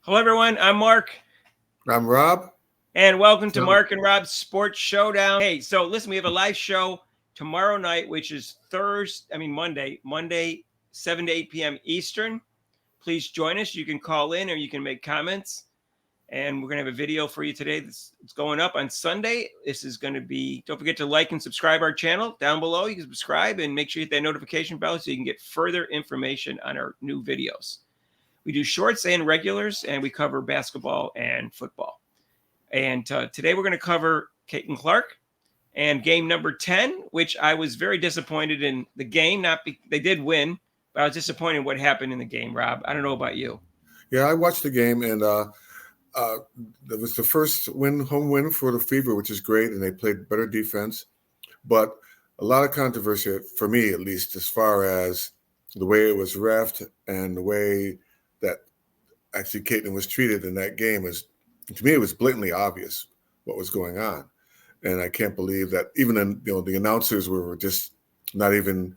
Hello, everyone. I'm Mark, I'm Rob. and welcome to So, Mark and Rob's Sports Showdown. Hey, so listen, we have a live show tomorrow night, which is Monday, 7 to 8 p.m. Eastern. Please join us. You can call in or you can make comments. And we're going to have a video for you today that's going up on Sunday. This is going to be, don't forget to like and subscribe our channel down below. You can subscribe and make sure you hit that notification bell so you can get further information on our new videos. We do shorts and regulars, and we cover basketball and football. And today we're going to cover Caitlin Clark and game number 10, which I was very disappointed in the game. They did win, but I was disappointed in what happened in the game, Rob. I don't know about you. yeah, I watched the game, and it was the first home win for the Fever, which is great, and they played better defense. But a lot of controversy, for me at least, as far as the way it was reffed and the way that actually Caitlin was treated in that game is, to me, it was blatantly obvious what was going on, and I can't believe that even the announcers were just not even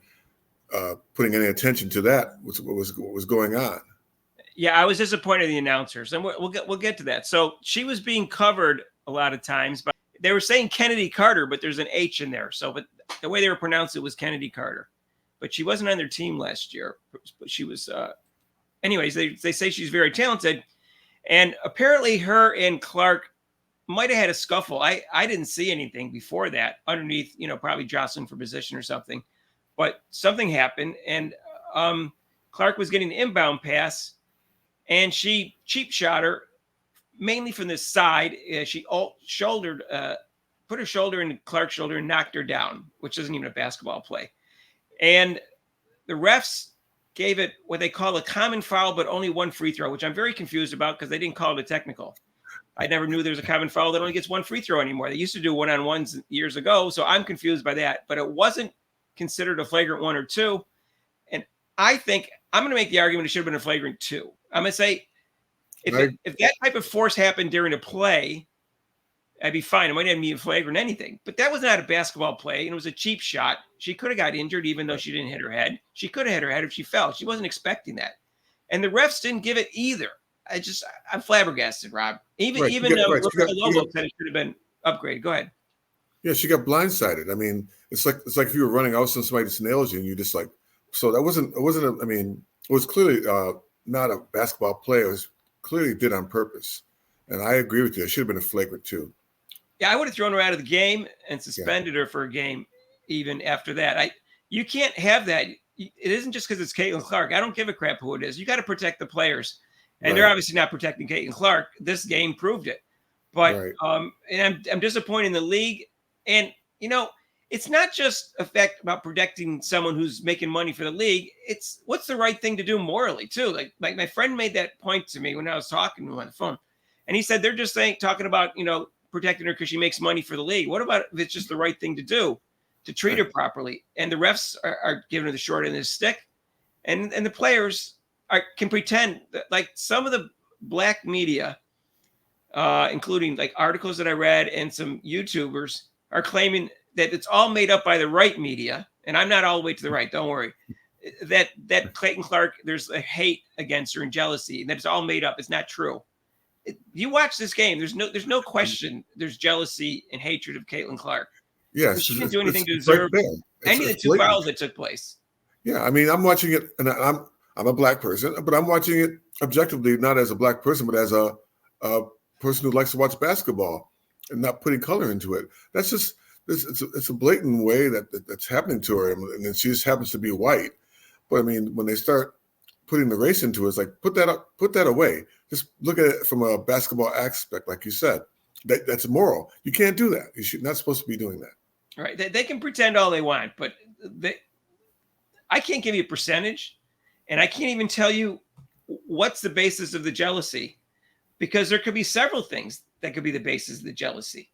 putting any attention to that. What was going on? Yeah, I was disappointed in the announcers, and we'll get to that. So she was being covered a lot of times, but they were saying Kennedy Carter, but there's an H in there. So, but the way they were pronounced it was Kennedy Carter, but she wasn't on their team last year. But she was. Anyways, they say she's very talented, and apparently her and Clark might have had a scuffle. I didn't see anything before that underneath, probably jostling for position or something, but something happened, and Clark was getting the inbound pass, and she cheap shot her mainly from the side. She shouldered, put her shoulder in Clark's shoulder and knocked her down, which isn't even a basketball play. And the refs gave it what they call a common foul, but only one free throw, which I'm very confused about because they didn't call it a technical. I never knew there was a common foul that only gets one free throw anymore. They used to do one-on-ones years ago, so I'm confused by that. But it wasn't considered a flagrant 1 or 2. And I think I'm going to make the argument it should have been a flagrant 2. I'm going to say if that type of force happened during a play, I'd be fine. It might not be a flagrant anything. But that was not a basketball play, and it was a cheap shot. She could have got injured even though she didn't hit her head. She could have hit her head if she fell. She wasn't expecting that. And the refs didn't give it either. I'm flabbergasted, Rob. Even Lobo said it should have been upgraded. Go ahead. Yeah, she got blindsided. I mean, it's like if you were running out and somebody just nails you, and you just like. So it wasn't. It was clearly not a basketball play. It was clearly did on purpose. And I agree with you. It should have been a flagrant 2. Yeah, I would have thrown her out of the game and suspended her for a game even after that. You can't have that. It isn't just because it's Caitlin Clark. I don't give a crap who it is. You got to protect the players. And they're obviously not protecting Caitlin Clark. This game proved it. But and I'm disappointed in the league. And, it's not just a fact about protecting someone who's making money for the league. It's what's the right thing to do morally, too. Like my friend made that point to me when I was talking to him on the phone. And he said they're just talking about, protecting her because she makes money for the league. What about if it's just the right thing to do to treat her properly? And the refs are giving her the short end of the stick. And the players can pretend that, like some of the black media, including like articles that I read and some YouTubers are claiming that it's all made up by the right media. And I'm not all the way to the right. Don't worry. That Caitlin Clark, there's a hate against her and jealousy, and that it's all made up. It's not true. You watch this game. There's no question. There's jealousy and hatred of Caitlin Clark. Yes, she didn't do anything to deserve any of the 2 fouls that took place. Yeah, I mean, I'm watching it, and I'm a black person, but I'm watching it objectively, not as a black person, but as a person who likes to watch basketball and not putting color into it. That's just it's a blatant way that's happening to her, and then she just happens to be white. But I mean, when they start putting the race into it, it's like put that away. Just look at it from a basketball aspect, like you said. That's immoral. You can't do that. You're not supposed to be doing that. All right. They can pretend all they want, but I can't give you a percentage, and I can't even tell you what's the basis of the jealousy, because there could be several things that could be the basis of the jealousy.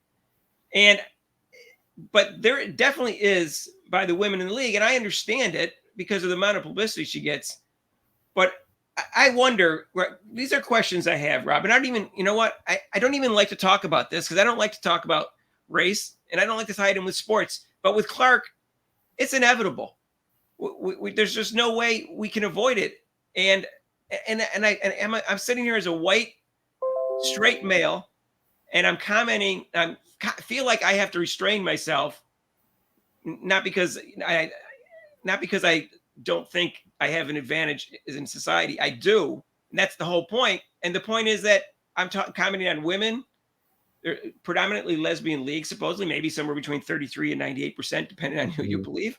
But there definitely is by the women in the league, and I understand it because of the amount of publicity she gets. But I wonder, these are questions I have, Rob, and I don't even, I don't even like to talk about this because I don't like to talk about race, and I don't like to tie it in with sports. But with Clark, it's inevitable. There's just no way we can avoid it. And I'm sitting here as a white straight male, and I'm commenting. I feel like I have to restrain myself, not because I don't think I have an advantage in society. I do, and that's the whole point. And the point is that I'm commenting on women. They're predominantly lesbian league, supposedly, maybe somewhere between 33 and 98%, depending on who you believe.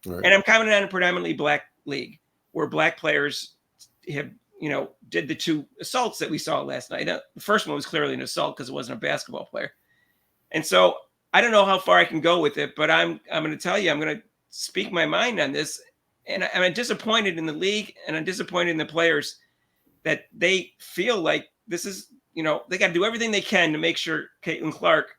Right. And I'm commenting on a predominantly black league where black players have, did the 2 assaults that we saw last night. Now, the first one was clearly an assault because it wasn't a basketball player. And so I don't know how far I can go with it, but I'm going to tell you, I'm going to speak my mind on this. And I'm disappointed in the league, and I'm disappointed in the players that they feel like this is, they got to do everything they can to make sure Caitlin Clark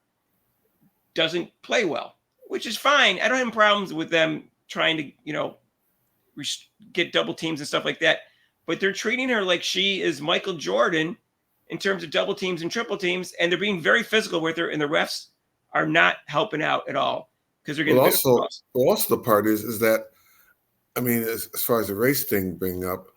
doesn't play well, which is fine. I don't have problems with them trying to, get double teams and stuff like that. But they're treating her like she is Michael Jordan in terms of double teams and triple teams, and they're being very physical with her, and the refs are not helping out at all because they're getting also the part is that, I mean, as far as the race thing bringing up,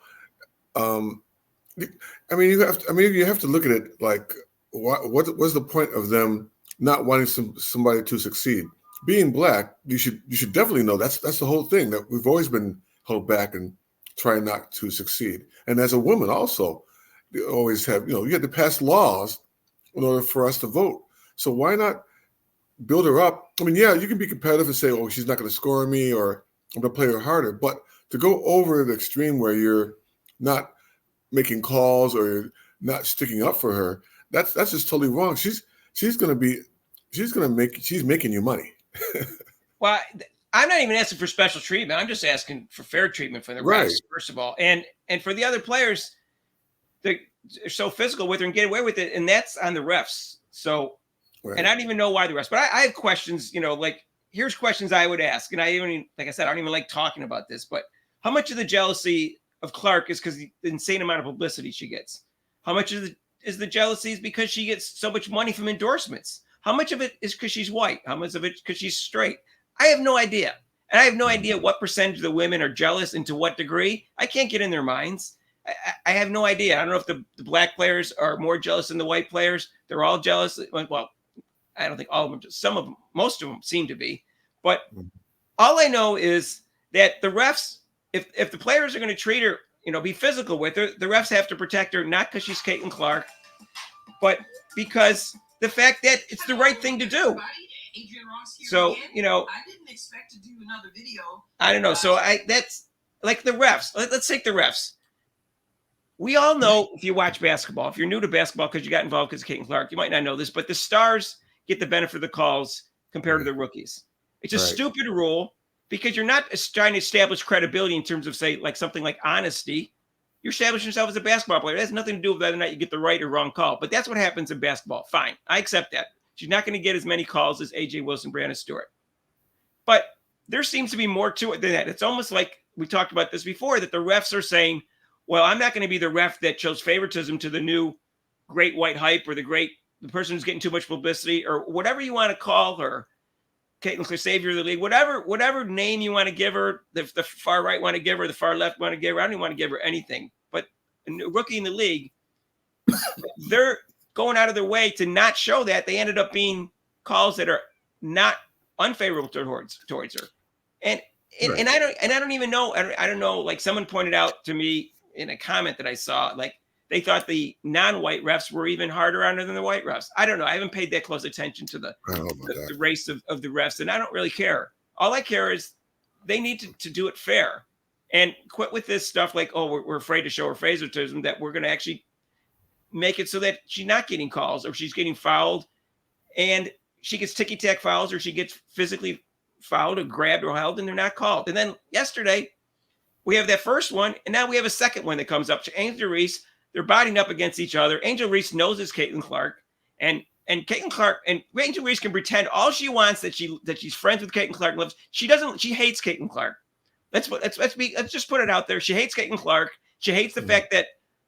you have to look at it like what was the point of them not wanting somebody to succeed? Being black, you should definitely know that's the whole thing, that we've always been held back and trying not to succeed. And as a woman also, you always have, you had to pass laws in order for us to vote. So why not build her up? I mean, yeah, you can be competitive and say, oh, she's not going to score me, or I'm going to play her harder. But to go over the extreme where you're not making calls or you're not sticking up for her, that's just totally wrong. She's making you money. Well, I'm not even asking for special treatment. I'm just asking for fair treatment for the refs, first of all. And for the other players, they're so physical with her and get away with it, and that's on the refs. So, and I don't even know why the refs, but I have questions, like, here's questions I would ask. And like I said, I don't even like talking about this, but how much of the jealousy of Clark is because the insane amount of publicity she gets? How much is the jealousy is because she gets so much money from endorsements? How much of it is because she's white? How much of it because she's straight? I have no idea. And I have no idea what percentage of the women are jealous and to what degree. I can't get in their minds. I have no idea. I don't know if the black players are more jealous than the white players. They're all jealous. Well, I don't think all of them. Some of them, most of them seem to be. But all I know is that the refs, if the players are going to treat her, be physical with her, the refs have to protect her, not because she's Caitlin Clark, but because the fact that it's the right thing to do. So, I didn't expect to do another video. I don't know. So that's like the refs. Let's take the refs. We all know, if you watch basketball, if you're new to basketball because you got involved because of Caitlin Clark, you might not know this, but the stars get the benefit of the calls compared to the rookies. It's a stupid rule because you're not trying to establish credibility in terms of, say, like something like honesty. You're establishing yourself as a basketball player. It has nothing to do with whether or not you get the right or wrong call. But that's what happens in basketball. Fine. I accept that. She's not going to get as many calls as A.J. Wilson, Brandon Stewart. But there seems to be more to it than that. It's almost like we talked about this before, that the refs are saying, well, I'm not going to be the ref that shows favoritism to the new great white hype or the person who's getting too much publicity or whatever you want to call her, Caitlin Clark, savior of the league, whatever name you want to give her, the far right want to give her, the far left want to give her. I don't even want to give her anything. But a rookie in the league, they're going out of their way to not show that. They ended up being calls that are not unfavorable towards her. And I don't even know. I don't know. Like someone pointed out to me in a comment that I saw, like they thought the non-white refs were even harder on her than the white refs. I don't know. I haven't paid that close attention to the race of the refs, and I don't really care. All I care is they need to do it fair and quit with this stuff like, oh, we're afraid to show her favoritism, that we're going to actually make it so that she's not getting calls or she's getting fouled and she gets ticky-tack fouls or she gets physically fouled or grabbed or held and they're not called. And then yesterday we have that first one and now we have a second one that comes up to Angel Reese. They're botting up against each other. Angel Reese knows it's Caitlin Clark and Caitlin Clark and Angel Reese can pretend all she wants that she's friends with Caitlin Clark. She hates Caitlin Clark. Let's just put it out there. She hates Caitlin Clark. She hates the fact that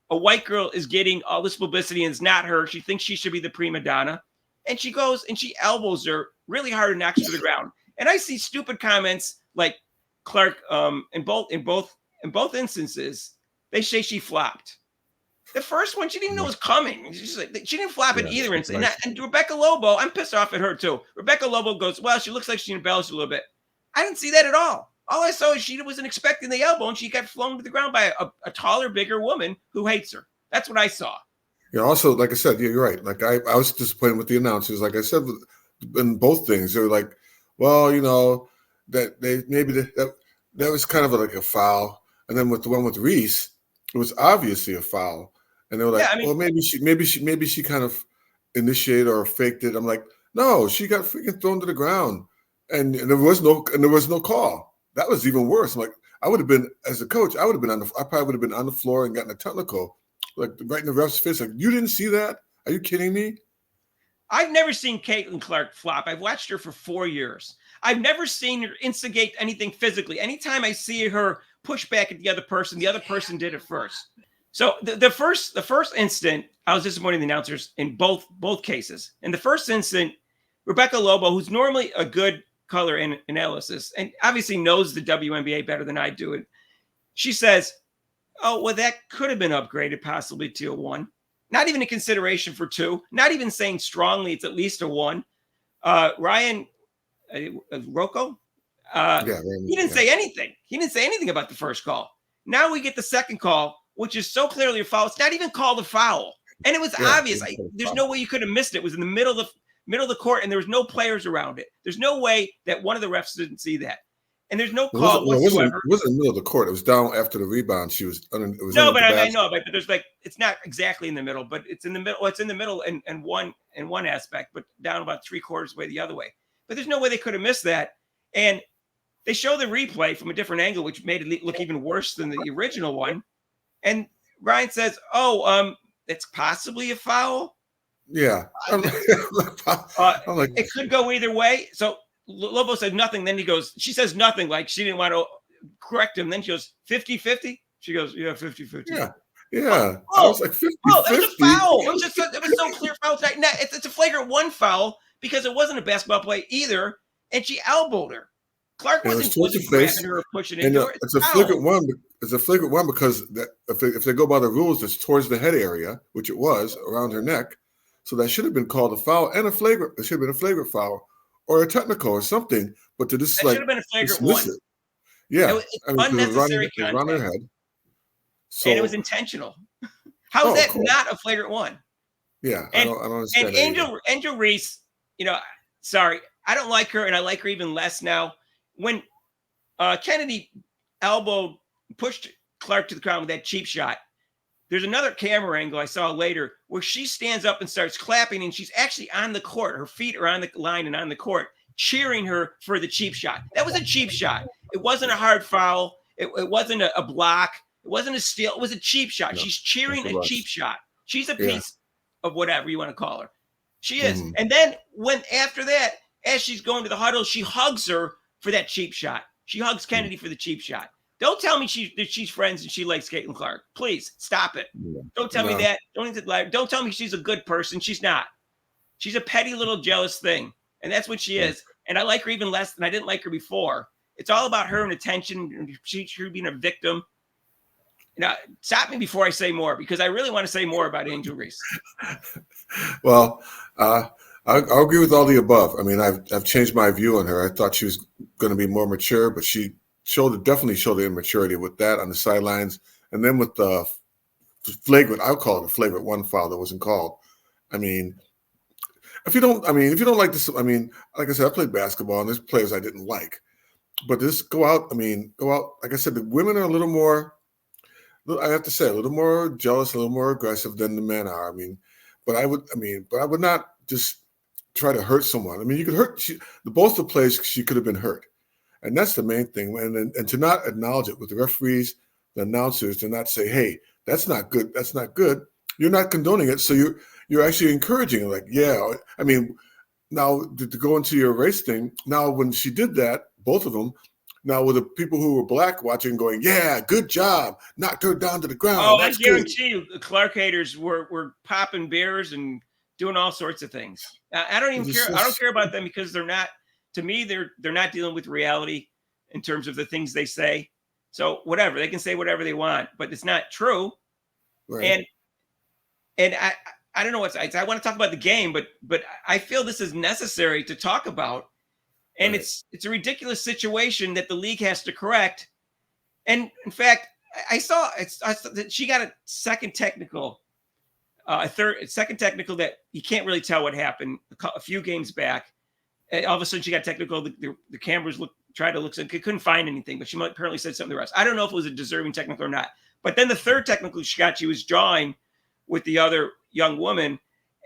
a white girl is getting all this publicity and it's not her. She thinks she should be the prima donna. And she goes and she elbows her really hard and knocks her to the ground. And I see stupid comments like Clark in both instances, they say she flopped. The first one, she didn't even know it was coming. She didn't flop it Yeah, either. right. And Rebecca Lobo, I'm pissed off at her too. Rebecca Lobo goes, well, she looks like she embellished a little bit. I didn't see that at all. All I saw is she wasn't expecting the elbow, and she got flung to the ground by a taller, bigger woman who hates her. That's what I saw. Yeah. Also, like I said, yeah, you're right. Like I was disappointed with the announcers. Like I said, in both things, they were like, well, that they maybe that was kind of like a foul. And then with the one with Reese, it was obviously a foul. And they were like, Yeah, I mean, well, maybe she kind of initiated or faked it. I'm like, no, she got freaking thrown to the ground, and there was no call. That was even worse. I'm like, I would have been, as a coach, I probably would have been on the floor and gotten a technical, like right in the ref's face. Like, you didn't see that? Are you kidding me? I've never seen Caitlin Clark flop. I've watched her for 4 years. I've never seen her instigate anything physically. Anytime I see her push back at the other person did it first. So the first instant, I was disappointed in the announcers in both cases. In the first instant, Rebecca Lobo, who's normally a good color analysis and obviously knows the WNBA better than I do it, she says, oh, well, that could have been upgraded possibly to a 1. Not even a consideration for 2. Not even saying strongly it's at least a 1. Ryan Rocco, he didn't say anything. He didn't say anything about the first call. Now we get the second call, which is so clearly a foul. It's not even called a foul. And it was obvious. There's no way you could have missed it. It was in the middle of the court, and there was no players around it. There's no way that one of the refs didn't see that. And there's no call whatsoever. It wasn't in the middle of the court. It was down after the rebound. She was. I know, but there's it's not exactly in the middle, but it's in the middle. Well, it's in the middle and one aspect, but down about 3/4 way the other way. But there's no way they could have missed that. And they show the replay from a different angle, which made it look even worse than the original one. And Ryan says, "Oh, it's possibly a foul." Yeah, I'm like, it could go either way. So Lobo said nothing. Then she says nothing, like she didn't want to correct him. Then she goes 50-50. She goes, yeah, 50-50. Yeah. I was like 50-50. Oh, it was a foul. It was so clear foul. It's a flagrant 1 foul because it wasn't a basketball play either, and she elbowed her. Clark wasn't grabbing her or pushing into her. It's a flagrant 1. It's a flagrant 1 because if they go by the rules, it's towards the head area, which it was around her neck. So that should have been called a foul and a flagrant. It should have been a flagrant foul or a technical or something. But to just should have been a flagrant 1. Yeah, it's unnecessary contact. Around her head. So, and it was intentional. How is that not a flagrant 1? Yeah, I don't understand. And Angel Reese, sorry, I don't like her, and I like her even less now. When Kennedy pushed Clark to the ground with that cheap shot, there's another camera angle I saw later where she stands up and starts clapping, and she's actually on the court. Her feet are on the line and on the court, cheering her for the cheap shot. That was a cheap shot. It wasn't a hard foul. It wasn't a block. It wasn't a steal. It was a cheap shot. No, she's cheering a cheap shot. She's a piece of whatever you want to call her. She is. Mm-hmm. And then after that, as she's going to the huddle, she hugs her for that cheap shot. She hugs Kennedy for the cheap shot. Don't tell me she's friends and she likes Caitlin Clark. Please stop it. Yeah. Don't tell me that. Don't tell me she's a good person. She's not. She's a petty little jealous thing. And that's what she is. And I like her even less than I didn't like her before. It's all about her and attention. She's being a victim. Stop me before I say more, because I really want to say more about Angel Reese. Well, I'll agree with all the above. I mean, I've changed my view on her. I thought she was going to be more mature, but she definitely showed the immaturity with that on the sidelines. And then with the flagrant, I'll call it a flagrant 1 foul that wasn't called. I mean, if you don't like this, like I said, I played basketball and there's players I didn't like, but just go out. Like I said, the women are a little more, I have to say, a little more jealous, a little more aggressive than the men are. But I would not just try to hurt someone. I mean, you could hurt both the plays. She could have been hurt. And that's the main thing. And to not acknowledge it with the referees, the announcers, to not say, hey, that's not good. That's not good. You're not condoning it. So you're actually encouraging it. Like, yeah. I mean, now to go into your race thing, now when she did that, both of them, now with the people who were black watching going, yeah, good job. Knocked her down to the ground. Oh, I guarantee you the Clark haters were popping beers and doing all sorts of things. I don't even care. I don't care about them because they're not. To me, they're not dealing with reality in terms of the things they say. So whatever, they can say whatever they want, but it's not true. Right. And And I don't know what's I want to talk about the game, but I feel this is necessary to talk about. And Right. it's a ridiculous situation that the league has to correct. And in fact, I saw that she got a second technical, second technical that you can't really tell what happened a few games back. And all of a sudden, she got technical. The cameras tried to look, so couldn't find anything, but she apparently said something to the rest. I don't know if it was a deserving technical or not. But then the third technical she got, she was drawing with the other young woman,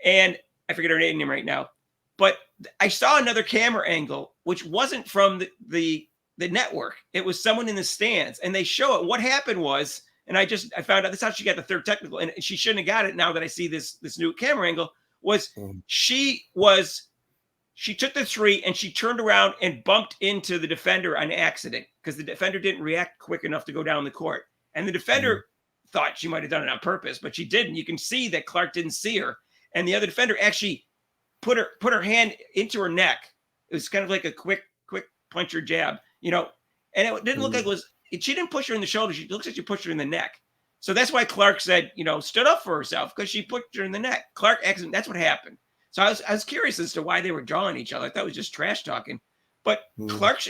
and I forget her name right now. But I saw another camera angle, which wasn't from the network. It was someone in the stands, and they show it. What happened was, and I found out that's how she got the third technical, and she shouldn't have got it. Now that I see this new camera angle, was she took the three and she turned around and bumped into the defender on accident because the defender didn't react quick enough to go down the court, and the defender thought she might have done it on purpose, but she didn't. You can see that Clark didn't see her, and the other defender actually put her hand into her neck. It was kind of like a quick punch or jab, and it didn't look like she didn't push her in the shoulder. She looks like she pushed her in the neck. So that's why Clark said, stood up for herself because she pushed her in the neck. Clark accident. That's what happened. So I was curious as to why they were drawing each other. I thought it was just trash talking. But Clark,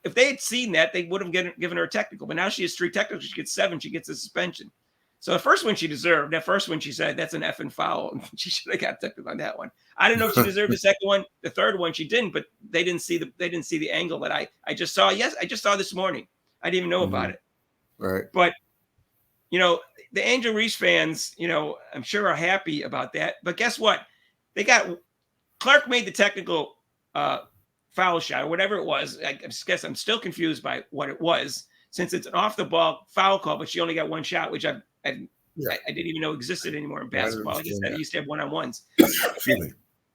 if they had seen that, they would have given her a technical. But now she has 3 technicals. She gets 7. She gets a suspension. So the first one she deserved. That first one she said, that's an effing foul. She should have got technical on that one. I don't know if she deserved the second one. The third one she didn't, but they didn't see the angle that I just saw. Yes, I just saw this morning. I didn't even know about it. Right. But the Angel Reese fans, I'm sure are happy about that. But guess what? Clark made the technical foul shot or whatever it was. I guess I'm still confused by what it was since it's an off the ball foul call, but she only got one shot, which I didn't even know existed anymore in basketball. I guess that used to have one-on-ones.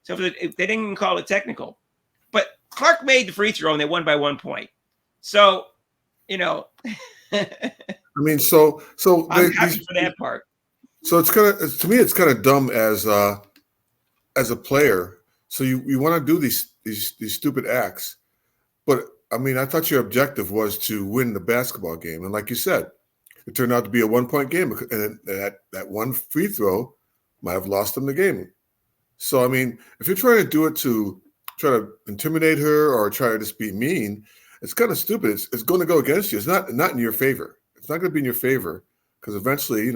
So they didn't even call it technical. But Clark made the free throw and they won by 1 point. So, I mean, so I'm happy for that part. So to me, it's kind of dumb as a player. So you want to do these stupid acts, but I mean, I thought your objective was to win the basketball game, and like you said, it turned out to be a 1 point game, and that one free throw might have lost them the game. So I mean, if you're trying to do it to try to intimidate her or try to just be mean, it's kind of stupid. It's going to go against you. It's not in your favor. It's not going to be in your favor because eventually,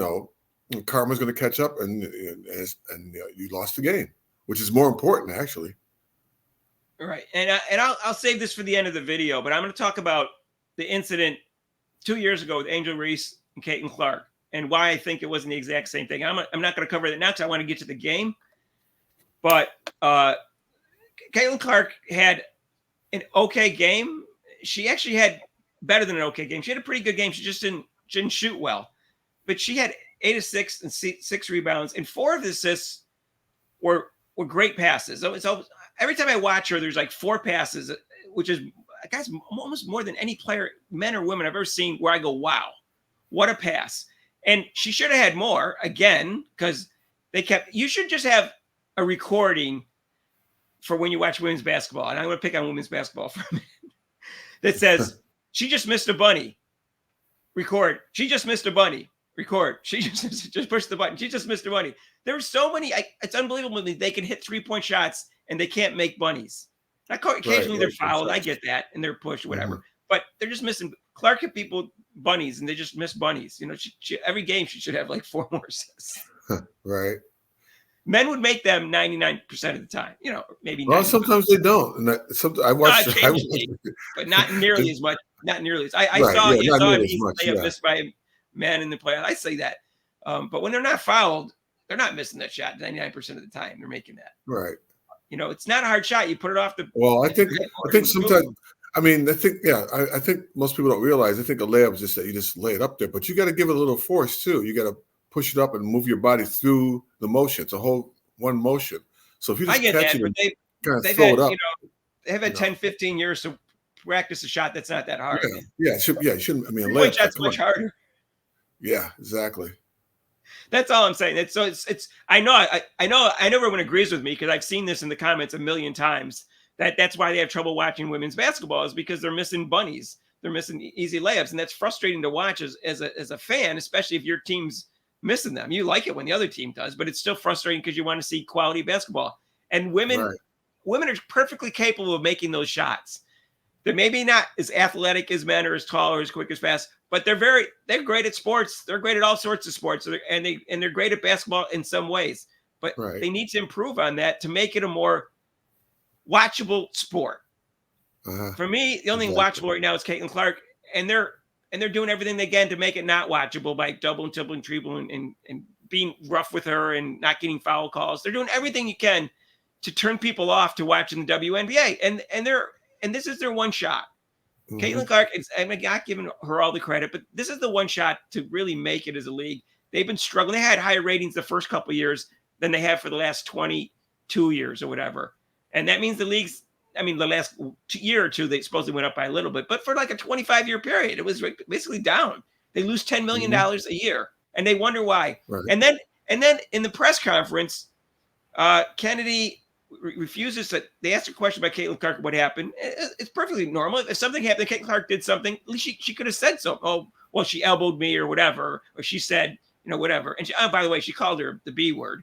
karma's going to catch up, and you lost the game, which is more important, actually. Right, and I'll save this for the end of the video, but I'm going to talk about the incident 2 years ago with Angel Reese and Caitlin Clark, and why I think it wasn't the exact same thing. I'm not going to cover that now because I want to get to the game. But Caitlin Clark had an okay game. She actually had better than an okay game. She had a pretty good game. She just didn't shoot well, but she had 8 assists and 6 rebounds, and 4 of the assists were great passes. So every time I watch her, there's like 4 passes, which is, guys, almost more than any player, men or women, I've ever seen where I go, wow, what a pass. And she should have had more, again, because you should just have a recording for when you watch women's basketball. And I'm going to pick on women's basketball for a minute. That says, she just missed a bunny. Record. She just missed a bunny. Record. She just pushed the button. She just missed a bunny. There are so many. It's unbelievable. They can hit 3-point shots and they can't make bunnies. Occasionally they're fouled. I get that, and they're pushed, whatever. But they're just missing. Clark hit people bunnies, and they just miss bunnies. She every game she should have like 4 more assists. Right. Men would make them 99% of the time. Maybe. Well, sometimes they don't. And I watched, but not nearly as much. Not nearly as I saw it missed by men in the playoffs. I say that, but when they're not fouled, they're not missing that shot 99% of the time. They're making that. Right. It's not a hard shot. You put it off the. Well, I think sometimes. I mean, I think most people don't realize. I think a layup is just that you just lay it up there, but you got to give it a little force too. You got to push it up and move your body through the motion. It's a whole one motion. So if you just catch it and kind of throw it up, they've had 10, 15 years to practice a shot that's not that hard. Yeah, you shouldn't. I mean, a layup shot's much harder. Yeah, exactly. That's all I'm saying. It's. I know everyone agrees with me because I've seen this in the comments a million times. That's why they have trouble watching women's basketball is because they're missing bunnies. They're missing easy layups, and that's frustrating to watch as a fan, especially if your team's missing them. You like it when the other team does, but it's still frustrating because you want to see quality basketball. And women are perfectly capable of making those shots. They're maybe not as athletic as men or as tall or as quick as fast, but they're great at sports. They're great at all sorts of sports, and they're great at basketball in some ways. But they need to improve on that to make it a more watchable sport. For me, the only thing watchable right now is Caitlin Clark, and they're doing everything they can to make it not watchable by doubling, tripling, tripling, and being rough with her and not getting foul calls. They're doing everything you can to turn people off to watching the WNBA, and this is their one shot. Caitlin Clark, I'm not giving her all the credit, but this is the one shot to really make it as a league. They've been struggling. They had higher ratings the first couple of years than they have for the last 22 years or whatever. And that means the last year or two, they supposedly went up by a little bit, but for like a 25-year period, it was basically down. They lose $10 million a year, and they wonder why. Right. And then in the press conference, Kennedy refuses to. They asked a question about Caitlin Clark, what happened. It's perfectly normal. If something happened, Caitlin Clark did something, at least she could have said so. Oh, well, she elbowed me or whatever, or she said, whatever. And by the way, she called her the B word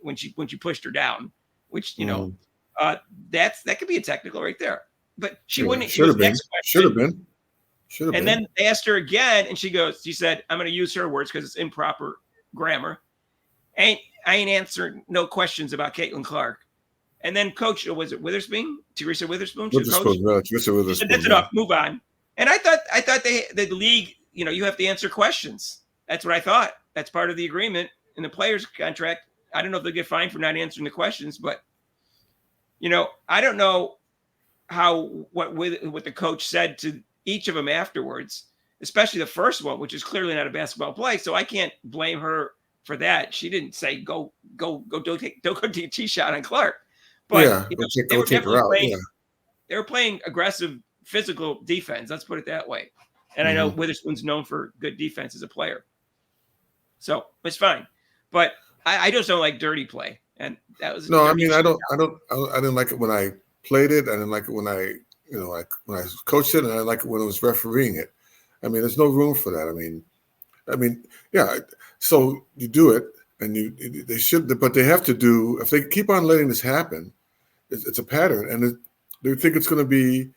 when she pushed her down, which that could be a technical right there. But she wouldn't. Should have been. Should have been. And then they asked her again, and she said, I'm going to use her words because it's improper grammar. I ain't answering no questions about Caitlin Clark. And then Coach, was it Witherspoon? Teresa Witherspoon? Teresa Witherspoon. Said, that's enough. Move on. And I thought the league, you have to answer questions. That's what I thought. That's part of the agreement in the players' contract. I don't know if they'll get fined for not answering the questions, but I don't know what the coach said to each of them afterwards, especially the first one, which is clearly not a basketball play. So I can't blame her for that. She didn't say don't go take a tee shot on Clark. But they were playing aggressive physical defense. Let's put it that way. And I know Witherspoon's known for good defense as a player, so it's fine. But I just don't like dirty play, and that was no. I mean, I didn't like it when I played it. I didn't like it when I coached it, and I didn't like it when I was refereeing it. I mean, there's no room for that. I mean, yeah. So you do it, and they should, but they have to do. If they keep on letting this happen, it's a pattern, and they think it's going to be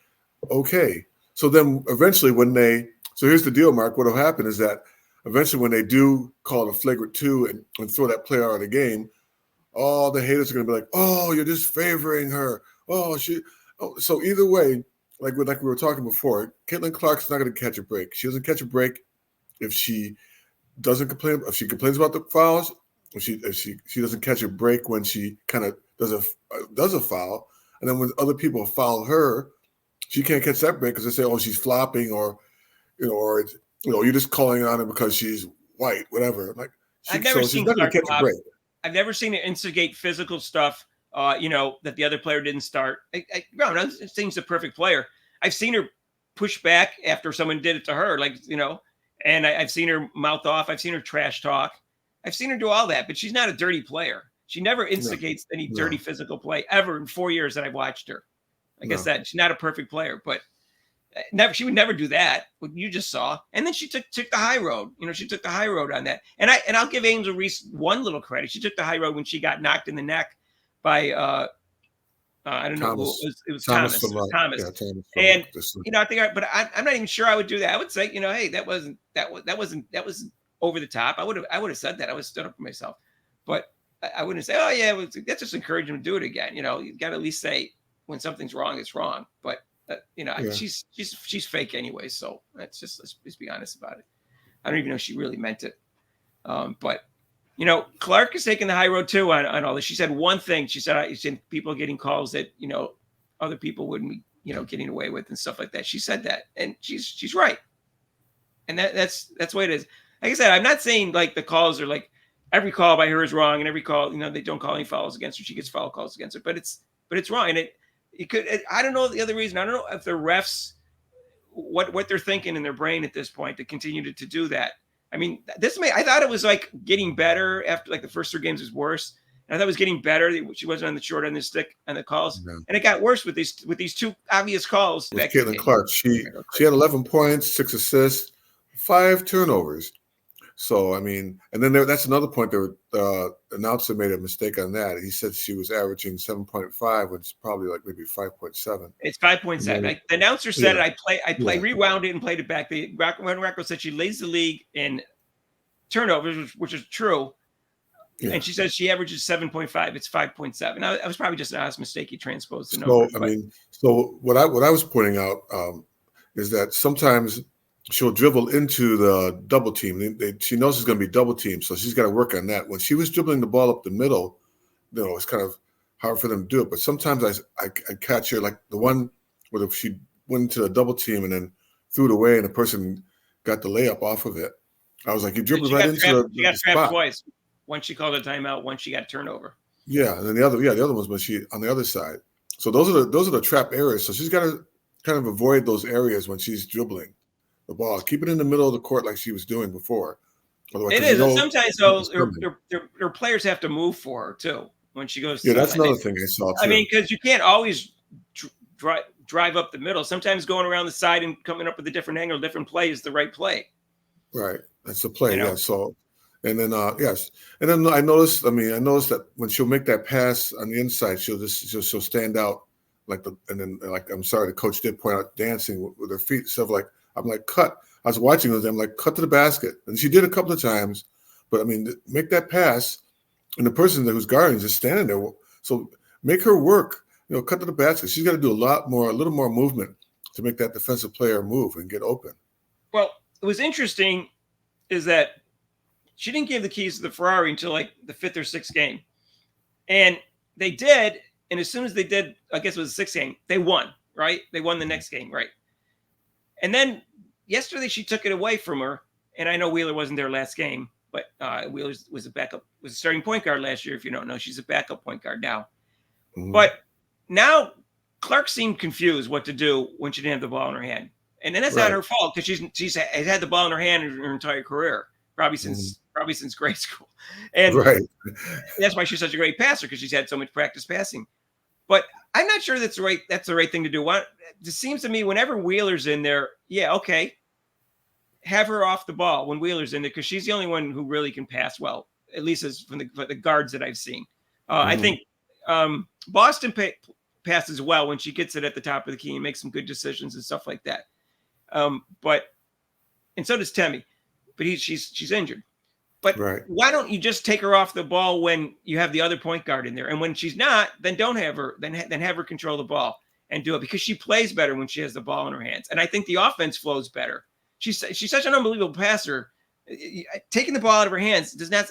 okay. So then eventually so here's the deal, Mark, what will happen is that eventually when they do call a flagrant 2 and throw that player out of the game, all the haters are going to be like, oh, you're just favoring her. So either way, like we were talking before, Caitlin Clark's not going to catch a break. She doesn't catch a break if she doesn't complain. If she complains about the fouls, if she doesn't catch a break when she kind of does a foul, and then when other people foul her, she can't catch that break because they say, oh, she's flopping, or you're just calling on her because she's white, whatever. Like she's not going to catch a break. I've never seen her instigate physical stuff. That the other player didn't start. I'm saying she's a perfect player. I've seen her push back after someone did it to her, and I've seen her mouth off. I've seen her trash talk. I've seen her do all that, but she's not a dirty player. She never instigates any dirty physical play ever in 4 years that I've watched her. Like I said, she's not a perfect player, but she would never do that. What you just saw, and then she took the high road. She took the high road on that. And I'll give Angel Reese one little credit. She took the high road when she got knocked in the neck by I don't know who it was. Thomas. Thomas. Yeah, Thomas. And I'm not even sure I would do that. I would say, hey, that wasn't over the top. I would have said that. I would have stood up for myself, but I wouldn't say, oh yeah, that's just encourage him to do it again. You got to at least say when something's wrong, it's wrong. But she's fake anyway, so let's be honest about it. I don't even know if she really meant it. But Clark is taking the high road too on all this. She said one thing. She said people getting calls that other people wouldn't be getting away with and stuff like that. She said that, and she's right. And that's the way it is. Like I said, I'm not saying like the calls are like every call by her is wrong, and every call they don't call any fouls against her. She gets foul calls against her, but it's wrong, and it could. I don't know the other reason. I don't know if the refs what they're thinking in their brain at this point to continue to do that. I mean, I thought it was like getting better after like the first 3 games was worse. And I thought it was getting better. She wasn't on the short end of the stick on the calls. No. And it got worse with these 2 obvious calls. With Caitlin Clark, she had 11 points, 6 assists, 5 turnovers. So I mean, and then that's another point. The announcer made a mistake on that. He said she was averaging 7.5, which is probably like maybe 5.7. It's 5.7. Yeah, Like the announcer said yeah, it. I yeah. rewound it and played it back. The record said she leads the league in turnovers, which is true. Yeah. And she says she averages 7.5. It's 5.7. Now, that was probably just an honest mistake. He transposed the So numbers. I But mean, so what I was pointing out is that sometimes she'll dribble into the double team. She knows it's going to be double team, so she's got to work on that. When she was dribbling the ball up the middle, it's kind of hard for them to do it. But sometimes I catch her like the one where she went into the double team and then threw it away, and the person got the layup off of it. I was like, you dribbled right into she got the trapped spot. twice. Once she called a timeout, once she got a turnover. Yeah, and then the other ones when she on the other side. So those are the trap areas. So she's got to kind of avoid those areas when she's dribbling the ball. Keep it in the middle of the court like she was doing before. Otherwise, It because is, and sometimes though, it's coming. her players have to move for her too when she goes. Yeah, that's Sideline. another thing I saw too. I mean, because you can't always drive up the middle. Sometimes going around the side and coming up with a different angle, different play is the right play. Right, that's the play. You know? Yeah. So, and then yes, and then I noticed that when she'll make that pass on the inside, she'll stand out I'm sorry, the coach did point out dancing with her feet. So I'm like, cut. I was watching those. I'm like, cut to the basket, and she did a couple of times. But I mean, make that pass, and the person who's guarding is just standing there. So make her work. Cut to the basket. She's got to do a little more movement to make that defensive player move and get open. Well, it was interesting is that she didn't give the keys to the Ferrari until like the 5th or 6th game. And they did. And as soon as they did, I guess it was the 6th game, they won, right? They won the next game, right? And then yesterday she took it away from her. And I know Wheeler wasn't there last game, but Wheeler was a starting point guard last year. If you don't know, she's a backup point guard now. Mm-hmm. But now Clark seemed confused what to do when she didn't have the ball in her hand. And then that's not her fault because she's had the ball in her hand her entire career, probably since grade school. And that's why she's such a great passer, because she's had so much practice passing. But I'm not sure that's the right thing to do. It seems to me whenever Wheeler's in there, have her off the ball when Wheeler's in there, because she's the only one who really can pass well, at least as from the guards that I've seen. I think Boston passes well when she gets it at the top of the key and makes some good decisions and stuff like that. And so does Temi, but she's injured. But why don't you just take her off the ball when you have the other point guard in there? And when she's not, then don't have her, then have her control the ball and do it, because she plays better when she has the ball in her hands. And I think the offense flows better. She's such an unbelievable passer. Taking the ball out of her hands does not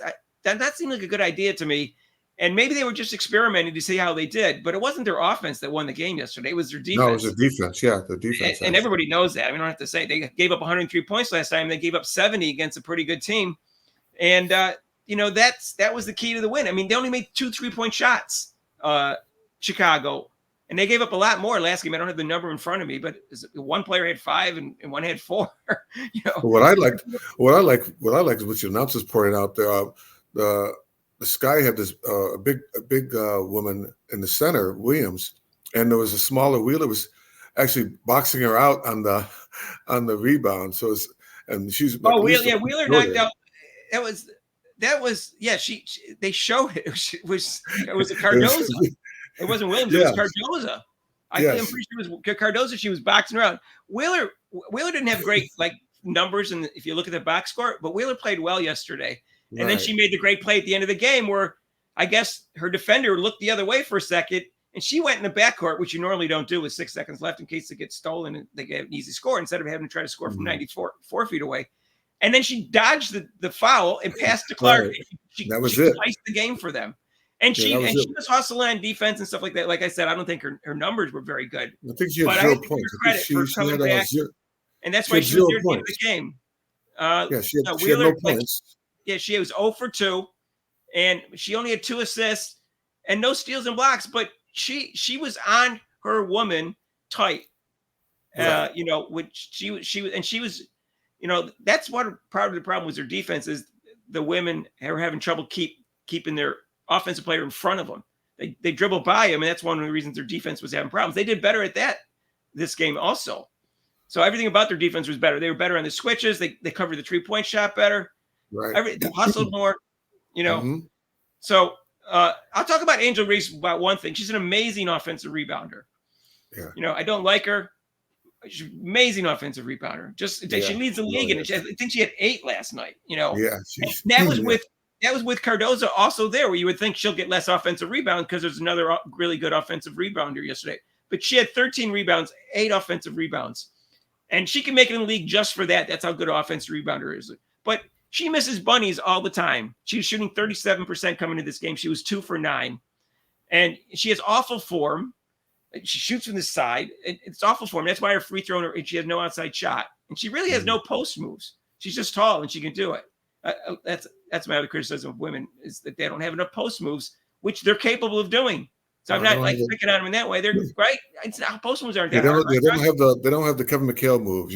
seem like a good idea to me. And maybe they were just experimenting to see how they did, but it wasn't their offense that won the game yesterday. It was their defense. No, it was their defense. Yeah, the defense. And everybody knows that. I mean, I don't have to say. They gave up 103 points last time. They gave up 70 against a pretty good team. And, that was the key to the win. I mean, they only made 2 3-point shots, Chicago. And they gave up a lot more last game. I don't have the number in front of me, but one player had 5 and one had 4. What I liked is what your announcers pointed out there. The Sky had this a big woman in the center, Williams, and there was a smaller Wheeler was actually boxing her out on the rebound. So she's Wheeler knocked out. That was they showed it. It was a Cardoza. It wasn't Williams. It was Cardoza. I'm pretty sure it was Cardoza. She was boxing around. Wheeler didn't have great numbers, and if you look at the box score, but Wheeler played well yesterday. And then she made the great play at the end of the game where I guess her defender looked the other way for a second, and she went in the backcourt, which you normally don't do with 6 seconds left in case it gets stolen and they get an easy score instead of having to try to score from 94 feet away. And then she dodged the foul and passed to Clark. She iced the game for them. And she was hustling on defense and stuff like that. Like I said, I don't think her numbers were very good. I think she had 0 points. For coming back. And that's why she was there at the end of the game. She had no points. She was 0 for 2, and she only had 2 assists and no steals and blocks. But she was on her woman tight, which she was, that's what part of the problem was. Their defense is the women are having trouble keeping their offensive player in front of them. They dribble by him, and that's one of the reasons their defense was having problems. They did better at that this game also. So everything about their defense was better. They were better on the switches. They covered the 3-point shot better. Right. Hustled more, you know. Hmm. So I'll talk about Angel Reese about one thing. She's an amazing offensive rebounder. Yeah. I don't like her. She's an amazing offensive rebounder. Yeah. She leads the league in it. I think she had 8 last night. Yeah. And She's that was yeah. with Cardoza also there, where you would think she'll get less offensive rebound because there's another really good offensive rebounder yesterday. But she had 13 rebounds, 8 offensive rebounds, and she can make it in the league just for that. That's how good an offensive rebounder is. But she misses bunnies all the time. She was shooting 37% coming into this game. She was 2 for 9, and she has awful form. She shoots from the side. It's awful form. That's why her free throw, and she has no outside shot. And she really has no post moves. She's just tall and she can do it. That's my other criticism of women, is that they don't have enough post moves, which they're capable of doing. So I'm not like picking on them in that way. They're right. It's not, post moves aren't that hard. They don't have the Kevin McHale moves,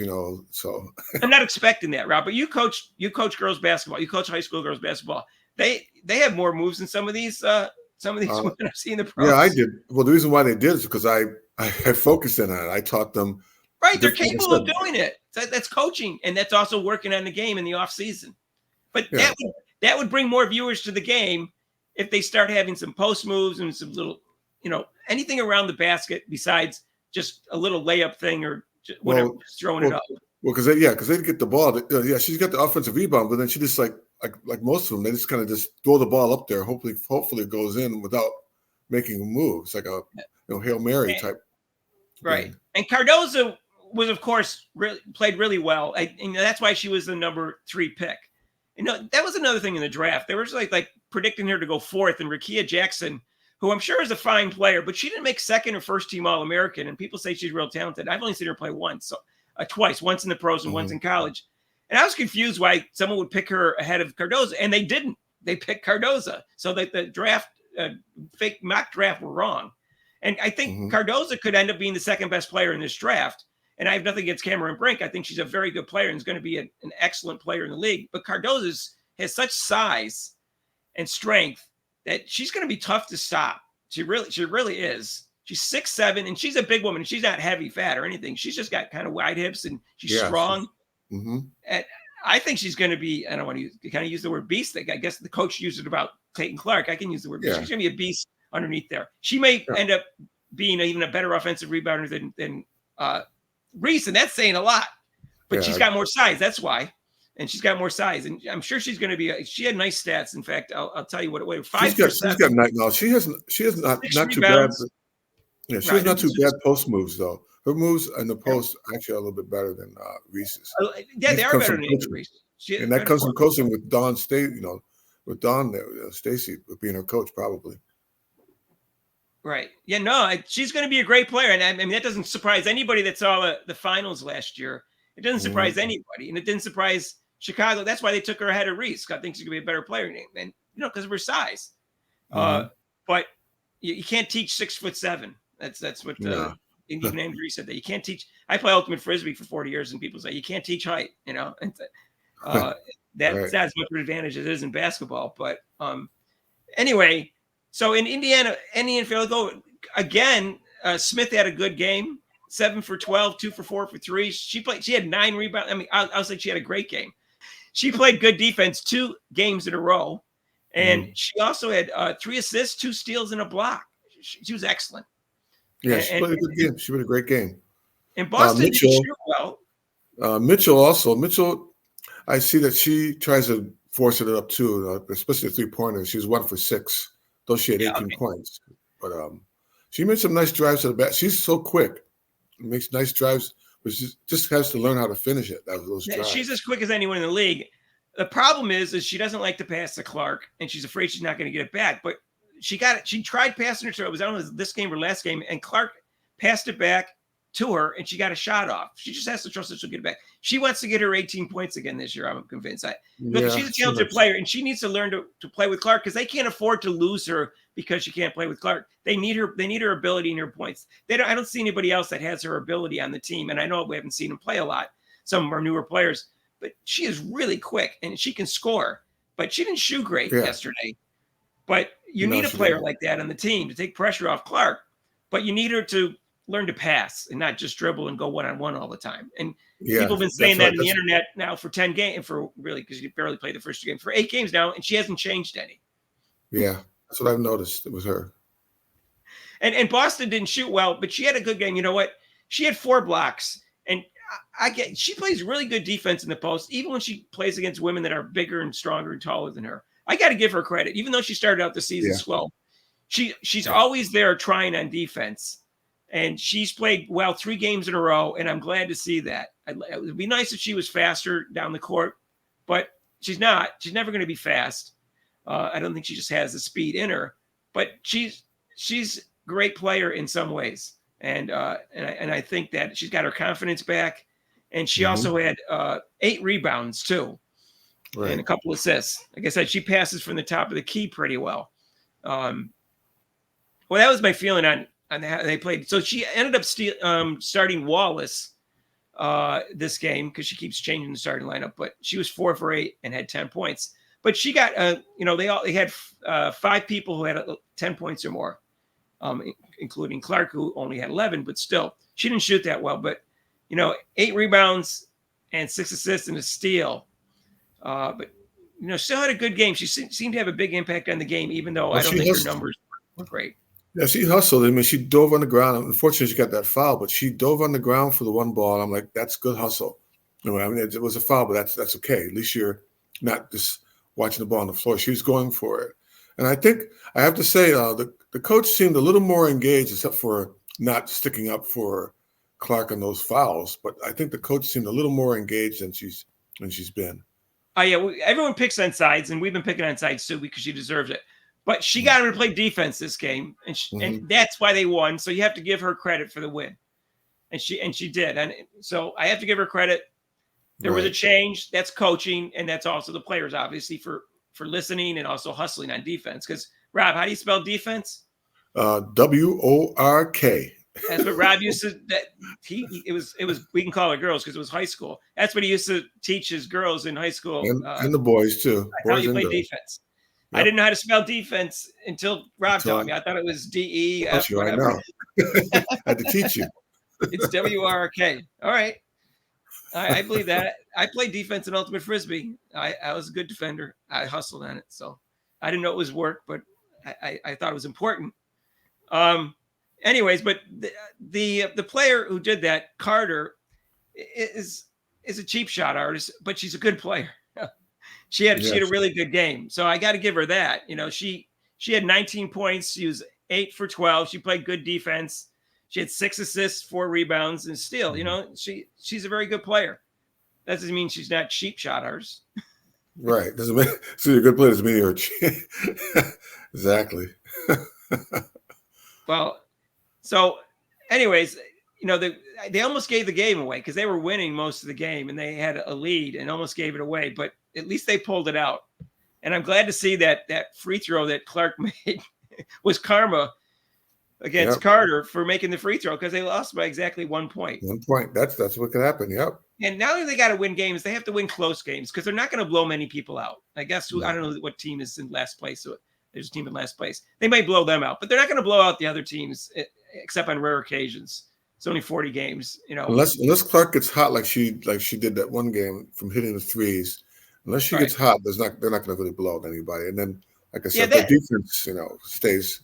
So I'm not expecting that, Rob. But you coach girls basketball. You coach high school girls basketball. They have more moves than some of these women I've seen in the pros. Yeah, I did. Well, the reason why they did is because I focused in on it. I taught them. Right, they're capable of doing it. That's coaching, and that's also working on the game in the off season. But that would bring more viewers to the game if they start having some post moves and some little, anything around the basket besides just a little layup thing or whatever, just throwing it up. Well, because they get the ball. She's got the offensive rebound, but then she just like most of them, they just kind of just throw the ball up there. Hopefully it goes in without making a move. It's like a Hail Mary type. Right. Game. And Cardoza was, of course, played really well. And that's why she was the number 3 pick. That was another thing in the draft. They were just like predicting her to go 4th, and Rakia Jackson, who I'm sure is a fine player, but she didn't make 2nd or 1st team All-American. And people say she's real talented. I've only seen her play twice, once in the pros and once in college. And I was confused why someone would pick her ahead of Cardoza, and they didn't. They picked Cardoza. So that the draft, fake mock draft were wrong. And I think Cardoza could end up being the 2nd best player in this draft. And I have nothing against Cameron Brink. I think she's a very good player and is going to be an excellent player in the league. But Cardoza has such size and strength that she's going to be tough to stop. She really is. She's 6'7", and she's a big woman. She's not heavy, fat, or anything. She's just got kind of wide hips, and she's strong. And I think she's going to be, I don't want to use the word beast. I guess the coach used it about Clayton Clark. I can use the word beast. She's going to be a beast underneath there. She may end up being even a better offensive rebounder than Reese, and that's saying a lot. But she's got more size. That's why. And she's got more size, and I'm sure she's going to be. She had nice stats. In fact, I'll tell you what it was. 5 for 7. She's got night. No, she has not too bad. Yeah, she has not too bad post moves though. Her moves in the post actually are a little bit better than Reese's. Yeah, they are better than Reese. And that comes from coaching with Dawn State. With Dawn there, Stacy being her coach probably. Right. Yeah. No, she's going to be a great player, and I mean that doesn't surprise anybody that saw the finals last year. It doesn't surprise anybody, and it didn't surprise Chicago. That's why they took her ahead of Reese. I think she's going to be a better player, and because of her size. But you can't teach 6'7". That's what even Andrew said, that you can't teach. I play ultimate frisbee for 40 years, and people say you can't teach height. And that's not as much of an advantage as it is in basketball. But anyway, so in Indianapolis again, Smith had a good game. 7 for 12, 2 for 4 for 3. She had 9 rebounds. I mean, I'll say she had a great game. She played good defense 2 games in a row. And she also had 3 assists, 2 steals, and a block. She was excellent. Yeah, she played a good game. She played a great game. And Boston didn't shoot well. Mitchell, I see that she tries to force it up too, especially the 3-pointers. She was 1 for 6, though she had 18 points. But she made some nice drives to the back. She's so quick. Makes nice drives, but she just has to learn how to finish it. Those drives. She's as quick as anyone in the league. The problem is she doesn't like to pass to Clark, and she's afraid she's not going to get it back. But she tried passing it to her. It was, I don't know, this game or last game, and Clark passed it back to her, and she got a shot off. She just has to trust that she'll get it back. She wants to get her 18 points again this year, I'm convinced. She's a talented player, and she needs to learn to play with Clark, because they can't afford to lose her because she can't play with Clark. They need her ability and her points. I don't see anybody else that has her ability on the team, and I know we haven't seen them play a lot, some of our newer players, but she is really quick, and she can score. But she didn't shoot great yesterday. But you need a player like that on the team to take pressure off Clark. But you need her to learn to pass and not just dribble and go one-on-one all the time. And Yeah, people have been saying that's that right. in the internet now for 10 games, for really, because you barely played the first 2 games, for 8 games now, and she hasn't changed any. Yeah, that's what I've noticed. It was her. And Boston didn't shoot well, but she had a good game. You know what? She had 4 blocks, and she plays really good defense in the post, even when she plays against women that are bigger and stronger and taller than her. I got to give her credit, even though she started out the season Yeah, slow. She's yeah. always there trying on defense, and she's played well 3 games in a row, and I'm glad to see that. It would be nice if she was faster down the court, but she's not. She's never going to be fast. I don't think she just has the speed in her, but she's a great player in some ways, and I think that she's got her confidence back, and she also had 8 rebounds too, and a couple assists. Like I said, she passes from the top of the key pretty well. Well, that was my feeling on how they played. So she ended up starting Wallace this game because she keeps changing the starting lineup. But she was 4 for 8 and had 10 points. But she got, they had 5 people who had 10 points or more, including Clark, who only had 11. But still, she didn't shoot that well. But 8 rebounds and 6 assists and a steal. But still had a good game. She seemed to have a big impact on the game, even though I don't think her numbers were great. Yeah, she hustled. I mean, she dove on the ground. Unfortunately, she got that foul, but she dove on the ground for the one ball. I'm like, that's good hustle. I mean, it was a foul, but that's okay. At least you're not just watching the ball on the floor. She was going for it. And I think I have to say the coach seemed a little more engaged, except for not sticking up for Clark on those fouls. But I think the coach seemed a little more engaged than she's been. Oh, yeah. Everyone picks on sides, and we've been picking on sides too because she deserves it. But she got him to play defense this game, and that's why they won. So you have to give her credit for the win, and she did. And so I have to give her credit. There was a change. That's coaching, and that's also the players, obviously, for listening and also hustling on defense. Because Rob, how do you spell defense? WORK. That's what Rob used to. It was. We can call it girls because it was high school. That's what he used to teach his girls in high school, and the boys too. How you play defense. Yep. I didn't know how to spell defense until Rob taught me. I thought it was DEF. I know. I had to teach you. It's WRK. All right. I believe that. I played defense in Ultimate Frisbee. I was a good defender. I hustled on it. So I didn't know it was work, but I thought it was important. Anyways, but the player who did that, Carter, is a cheap shot artist, but she's a good player. She had a really good game. So I got to give her that. She had 19 points. She was 8 for 12. She played good defense. She had 6 assists, 4 rebounds, and still, she's a very good player. That doesn't mean she's not cheap shot artist. Right. Doesn't mean so you're a good player doesn't mean you're cheap. Exactly. Well, so anyways, they almost gave the game away because they were winning most of the game and they had a lead and almost gave it away, but at least they pulled it out. And I'm glad to see that free throw that Clark made was karma against Carter for making the free throw because they lost by exactly 1 point. 1 point. That's what can happen. Yep. And now that they got to win games, they have to win close games because they're not going to blow many people out. I guess I don't know what team is in last place. So there's a team in last place. They might blow them out, but they're not going to blow out the other teams except on rare occasions. It's only 40 games, Unless Clark gets hot like she did that one game from hitting the threes. Unless she gets hot, they're not going to really blow out anybody. And then, like I said, their defense, stays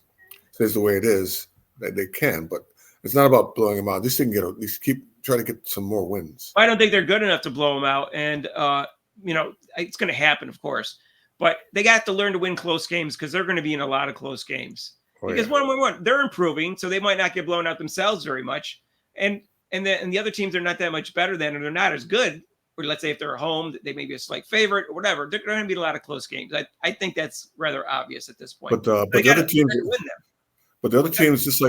the way it is. They can, but it's not about blowing them out. This thing at least try to get some more wins. I don't think they're good enough to blow them out, and it's going to happen, of course. But they got to learn to win close games because they're going to be in a lot of close games. Because 1-1-1, they're improving, so they might not get blown out themselves very much. And the other teams are not that much better than, or they're not as good. Or let's say if they're home, they may be a slight favorite or whatever. They're going to be in a lot of close games. I think that's rather obvious at this point. But the other teams win them. But the other teams, just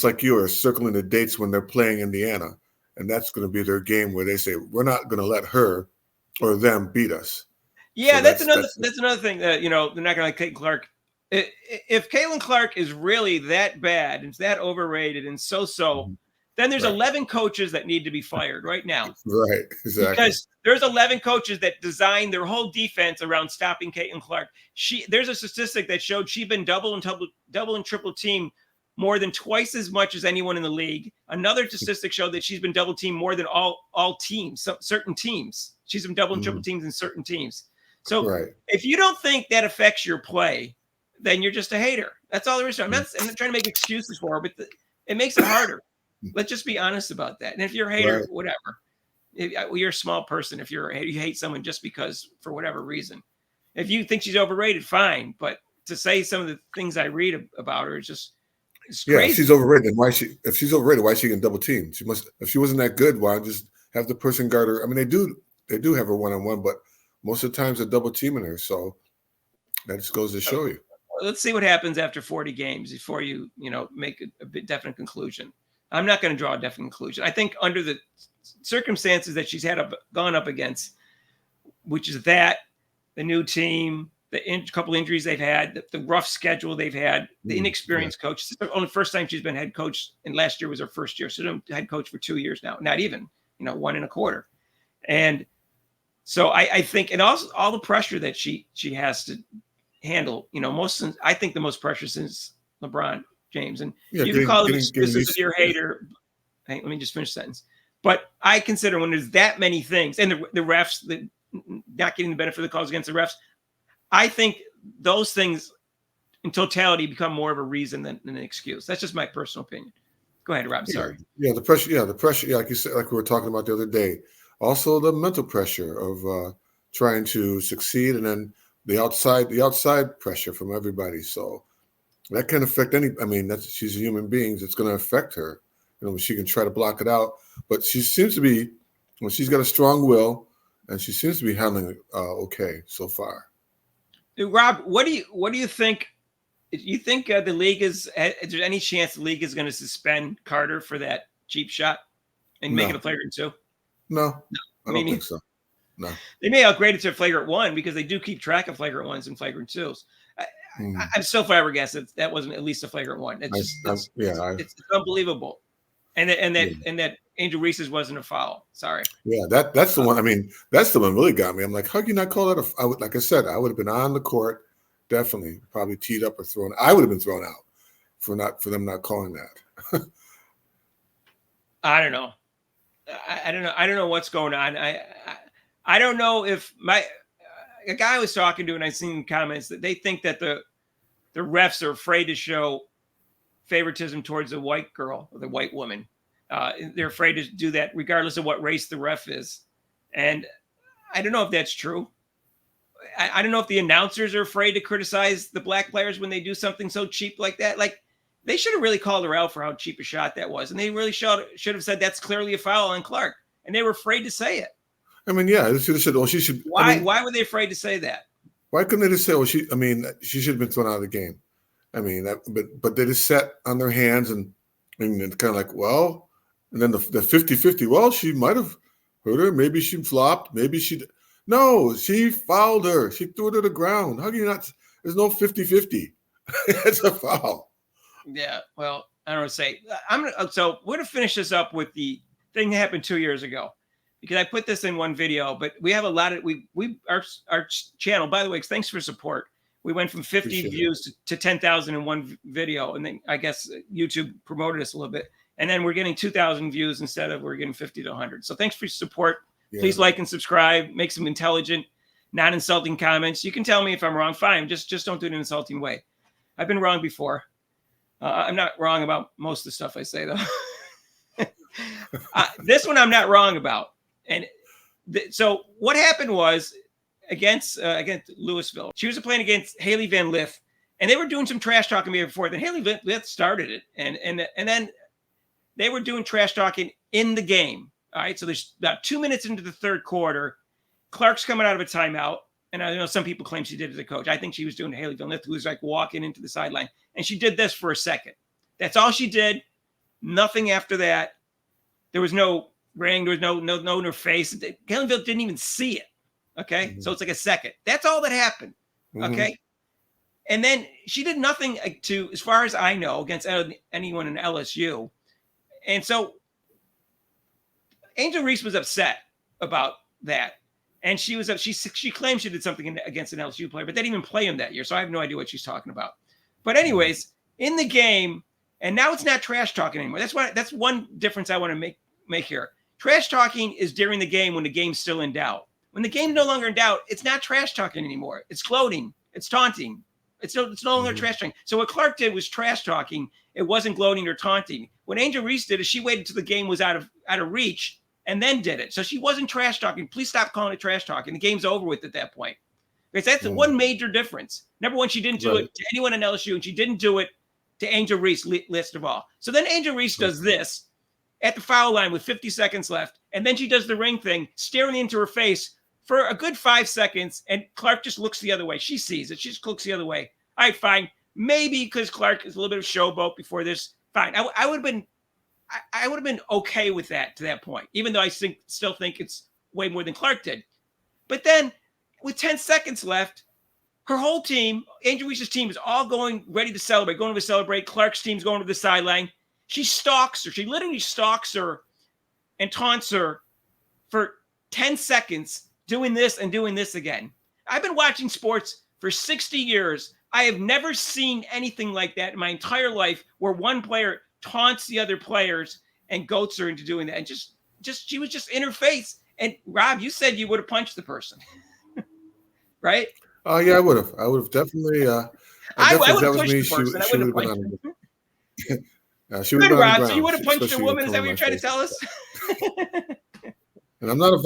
like you, are circling the dates when they're playing Indiana, and that's going to be their game where they say we're not going to let her or them beat us. Yeah, so that's another thing that they're not going to like Caitlin Clark. If Caitlin Clark is really that bad and that overrated and then there's 11 coaches that need to be fired right now. Right, exactly. Because there's 11 coaches that design their whole defense around stopping Caitlin Clark. There's a statistic that showed she'd been double and triple teamed more than twice as much as anyone in the league. Another statistic showed that she's been double teamed more than all teams, certain teams. She's been double and triple teams in certain teams. So if you don't think that affects your play, then you're just a hater. That's all there is. I'm not trying to make excuses for her, but it makes it harder. Let's just be honest about that. And if you're a hater, whatever. You're a small person if you hate someone just because for whatever reason. If you think she's overrated, fine. But to say some of the things I read about her is just crazy. Yeah, if she's overrated, if she's overrated, why is she getting double teamed? She must. If she wasn't that good, why just have the person guard her? I mean, they do have her one-on-one, but most of the times they're double teaming her. So that just goes to show you. Let's see what happens after 40 games before you make a bit definite conclusion. I'm not going to draw a definite conclusion. I think under the circumstances that she's gone up against, which is that the new team, the couple injuries they've had, the rough schedule they've had, the inexperienced coach. It's the only first time she's been head coach, and last year was her first year. So she's been head coach for 2 years now, not even 1.25. And so I think, and also all the pressure that she has to handle, I think the most pressure since LeBron James. And you can call it excuses if you're a hater. Hey, let me just finish the sentence. But I consider when there's that many things, and the refs, not getting the benefit of the calls against the refs, I think those things in totality become more of a reason than an excuse. That's just my personal opinion. Go ahead, Rob. Sorry. Yeah, the pressure. Yeah, the pressure. Yeah, like you said, like we were talking about the other day. Also, the mental pressure of trying to succeed, and then the outside pressure from everybody. So that can affect she's a human being. It's going to affect her. She can try to block it out, but she seems to be, she's got a strong will, and she seems to be handling it okay so far. Rob, what do you think? You think the league is there any chance the league is going to suspend Carter for that cheap shot and make it a flagrant 2? No, I don't think so. No, they may upgrade it to a flagrant 1 because they do keep track of flagrant 1s and flagrant 2s. I'm still flabbergasted that wasn't at least a flagrant 1. It's unbelievable. And that Angel Reese's wasn't a foul. Sorry. Yeah, that's the one. I mean, that's the one really got me. I'm like, how can you not call that like I said, I would have been on the court, definitely, probably teed up or thrown. I would have been thrown out for them not calling that. I don't know. I don't know what's going on. I don't know if a guy I was talking to, and I seen comments that they think that the refs are afraid to show favoritism towards the white girl or the white woman. They're afraid to do that regardless of what race the ref is. And I don't know if that's true. I don't know if the announcers are afraid to criticize the black players when they do something so cheap like that. Like, they should have really called her out for how cheap a shot that was. And they really should have said that's clearly a foul on Clark. And they were afraid to say it. I mean, yeah, they should have said, well, she should. Why were they afraid to say that? Why couldn't they just say, well, she should have been thrown out of the game? I mean, but they just sat on their hands and it's kind of like, well, and then the 50-50, well, she might have hurt her. Maybe she flopped. Maybe no, she fouled her. She threw her to the ground. How can you not? There's no 50-50. It's a foul. Yeah, well, I don't know what to say. So we're going to finish this up with the thing that happened 2 years ago. Because I put this in one video, but we have a lot of our channel. By the way, thanks for support. We went from 50 views to 10,000 in one video, and then I guess YouTube promoted us a little bit, and then we're getting 2,000 views instead of we're getting 50 to 100. So thanks for your support. Yeah. Please like and subscribe. Make some intelligent, non-insulting comments. You can tell me if I'm wrong. Fine, just don't do it in an insulting way. I've been wrong before. I'm not wrong about most of the stuff I say though. This one I'm not wrong about. And so what happened was against Louisville, she was playing against Haley Van Lith, and they were doing some trash talking before. Then Haley Van Lith started it, and then they were doing trash talking in the game. All right, so there's about 2 minutes into the third quarter. Clark's coming out of a timeout, and I know some people claim she did it as a coach. I think she was doing Haley Van Lith, who was like walking into the sideline, and she did this for a second. That's all she did. Nothing after that. There was no ring. There was no in her face. Kellenville didn't even see it. Okay. Mm-hmm. So it's like a second. That's all that happened. Mm-hmm. Okay. And then she did nothing to, as far as I know, against anyone in LSU. And so Angel Reese was upset about that. And she was, she claimed she did something against an LSU player, but they didn't even play him that year. So I have no idea what she's talking about. But anyways, in the game, And now it's not trash talking anymore. That's one difference I want to make here. Trash talking is during the game when the game's still in doubt. When the game's no longer in doubt, it's not trash talking anymore. It's gloating. It's taunting. It's no longer trash talking. So what Clark did was trash talking. It wasn't gloating or taunting. What Angel Reese did is she waited till the game was out of reach and then did it. So she wasn't trash talking. Please stop calling it trash talking. The game's over with at that point. Because that's the one major difference. Number one, she didn't do it to anyone in LSU, and she didn't do it to Angel Reese, least of all. So then Angel Reese does this at the foul line with 50 seconds left, and then she does the ring thing, staring into her face for a good 5 seconds, and Clark just looks the other way. She sees it. She just looks the other way. All right, fine. Maybe because Clark is a little bit of showboat before this. Fine. I would have been okay with that to that point, even though I still think it's way more than Clark did. But then with 10 seconds left, her whole team, Angel Reese's team, is all going ready to celebrate, going to celebrate. Clark's team's going to the sideline. She stalks her. She literally stalks her and taunts her for 10 seconds, doing this and doing this again. I've been watching sports for 60 years. I have never seen anything like that in my entire life, where one player taunts the other players and goats her into doing that. And just she was just in her face. And Rob, you said you would have punched the person, right? Yeah, I would have. I would have definitely. I would have punched the person. I would have punched. Good, Rob. So you would have punched a woman? Is that what you're trying to tell us? And I'm not a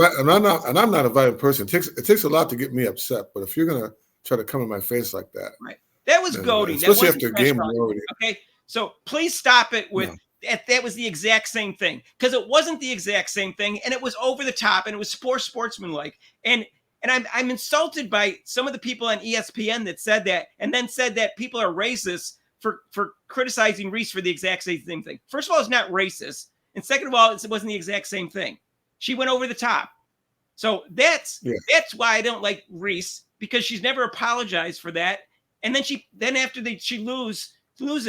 violent person. It takes a lot to get me upset. But if you're gonna try to come in my face like that, right? That was goading. Especially after a game already. Okay, so please stop it with that was the exact same thing, because it wasn't the exact same thing, and it was over the top, and it was sportsmanlike, and I'm insulted by some of the people on ESPN that said that, and then said that people are racist for criticizing Reese for the exact same thing. First of all, it's not racist, and second of all, it wasn't the exact same thing. She went over the top. So that's why I don't like Reese, because she's never apologized for that. And then after she loses,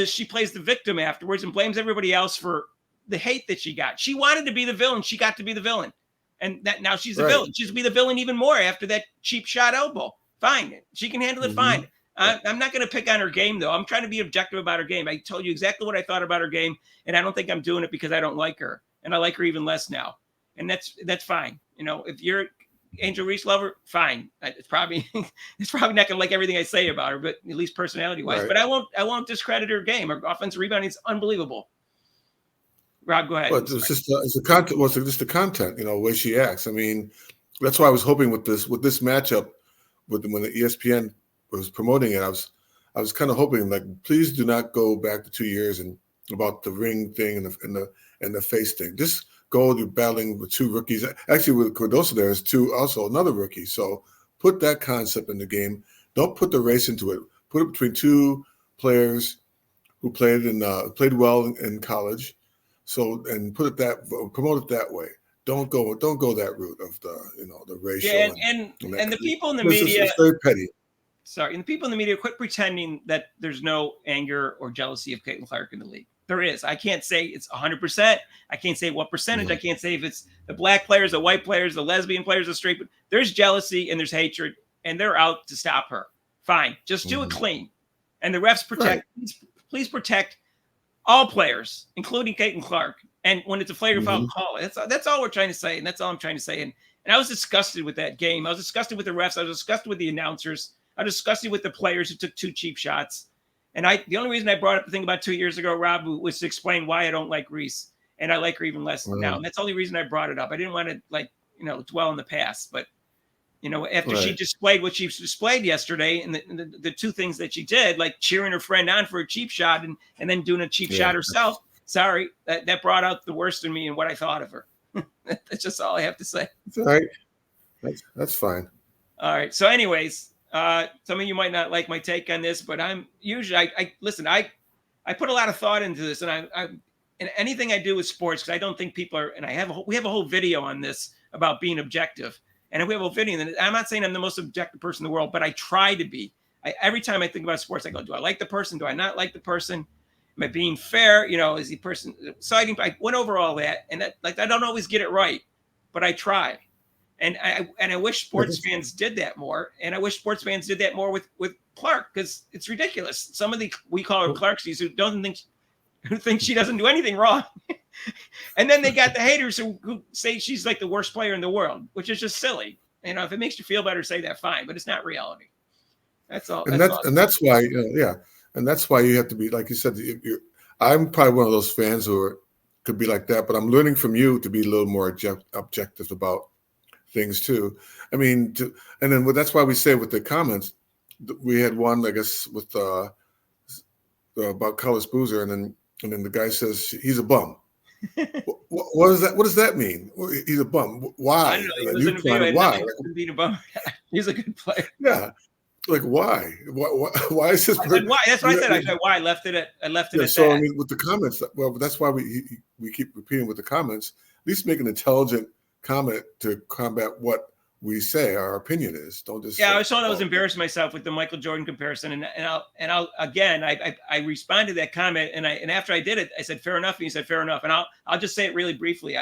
she plays the victim afterwards and blames everybody else for the hate that she got. She wanted to be the villain. She got to be the villain. And that now she's the villain. She's be the villain even more after that cheap shot elbow. Fine. She can handle it fine. I'm not going to pick on her game, though. I'm trying to be objective about her game. I told you exactly what I thought about her game, and I don't think I'm doing it because I don't like her. And I like her even less now. And that's fine. You know, if you're Angel Reese lover, fine. It's probably not going to like everything I say about her, but at least personality-wise. Right. But I won't discredit her game. Her offensive rebounding is unbelievable. Rob, go ahead. Well, it's just the content. Well, it's just the content. You know, the way she acts. I mean, that's why I was hoping with this matchup, when the ESPN was promoting it, I was kind of hoping, like, please do not go back to 2 years and about the ring thing and the face thing. Just go to battling with two rookies. Actually, with Cardoso, there is another rookie. So put that concept in the game. Don't put the race into it. Put it between two players who played well in college. So, and promote it that way. Don't go that route of the racial. Yeah, and the people in the media. It's very petty. Sorry, and the people in the media quit pretending that there's no anger or jealousy of Caitlin Clark in the league. There is. I can't say it's 100%. I can't say what percentage. Mm-hmm. I can't say if it's the black players, the white players, the lesbian players, the straight. But there's jealousy and there's hatred, and they're out to stop her. Fine, just do it clean. And the refs protect. Right. Please protect all players, including Caitlin Clark. And when it's a flagrant foul, call it. That's all we're trying to say, and that's all I'm trying to say. And I was disgusted with that game. I was disgusted with the refs. I was disgusted with the announcers. I was disgusted with the players who took two cheap shots. And the only reason I brought up the thing about 2 years ago, Rob, was to explain why I don't like Reese, and I like her even less now. And that's the only reason I brought it up. I didn't want to dwell in the past, but after she displayed what she displayed yesterday, and the two things that she did, like cheering her friend on for a cheap shot and then doing a cheap shot herself. Sorry, that brought out the worst in me and what I thought of her. That's just all I have to say. All right, that's fine. All right. So, anyways. Some of you might not like my take on this, but I'm usually I listen. I put a lot of thought into this, and I in anything I do with sports, because I don't think people are. And we have a whole video on this about being objective, and we have a whole video. And I'm not saying I'm the most objective person in the world, but I try to be. Every time I think about sports, I go, do I like the person? Do I not like the person? Am I being fair? Is the person siding? I went over all that, and I don't always get it right, but I try. And I wish sports fans did that more. And I wish sports fans did that more with Clark, because it's ridiculous. Some of we call her Clarksies who don't think who think she doesn't do anything wrong. And then they got the haters who say she's like the worst player in the world, which is just silly. If it makes you feel better, say that, fine, but it's not reality. That's all. And that's why, and that's why you have to be, like you said, I'm probably one of those fans who could be like that, but I'm learning from you to be a little more objective about things too. I mean, and then that's why we say with the comments, we had one, I guess, with about Carlos Boozer, and then the guy says he's a bum. What is that? What does that mean? He's a bum. Why? I don't know. Why? Being a bum. He's a good player. Yeah. Like why? Why is this? Why? That's what I said. I said why. I left it at so that. I mean, with the comments, well, that's why we keep repeating with the comments. At least make an intelligent comment to combat what we say our opinion is. Don't just. Yeah, I thought I was embarrassing myself with the Michael Jordan comparison, and I'll again. I responded to that comment, and after I did it, I said fair enough, and he said fair enough, and I'll just say it really briefly.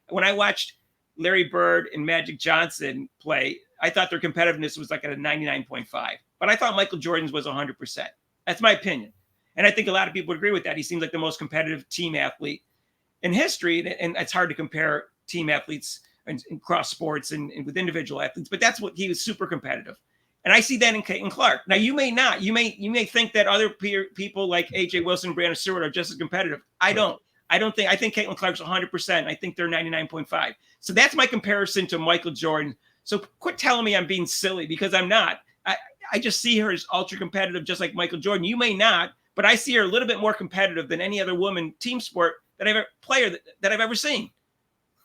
When I watched Larry Bird and Magic Johnson play, I thought their competitiveness was like at a 99.5, but I thought Michael Jordan's was 100%. That's my opinion. And I think a lot of people would agree with that. He seems like the most competitive team athlete in history. And it's hard to compare team athletes and cross sports and with individual athletes, but that's what he was, super competitive. And I see that in Caitlin Clark. Now you may not, you may think that other people like AJ Wilson, Brianna Stewart are just as competitive. I think Caitlin Clark's 100%. I think they're 99.5. So that's my comparison to Michael Jordan. So quit telling me I'm being silly, because I'm not. I just see her as ultra competitive, just like Michael Jordan. You may not, but I see her a little bit more competitive than any other woman team sport that I've ever seen.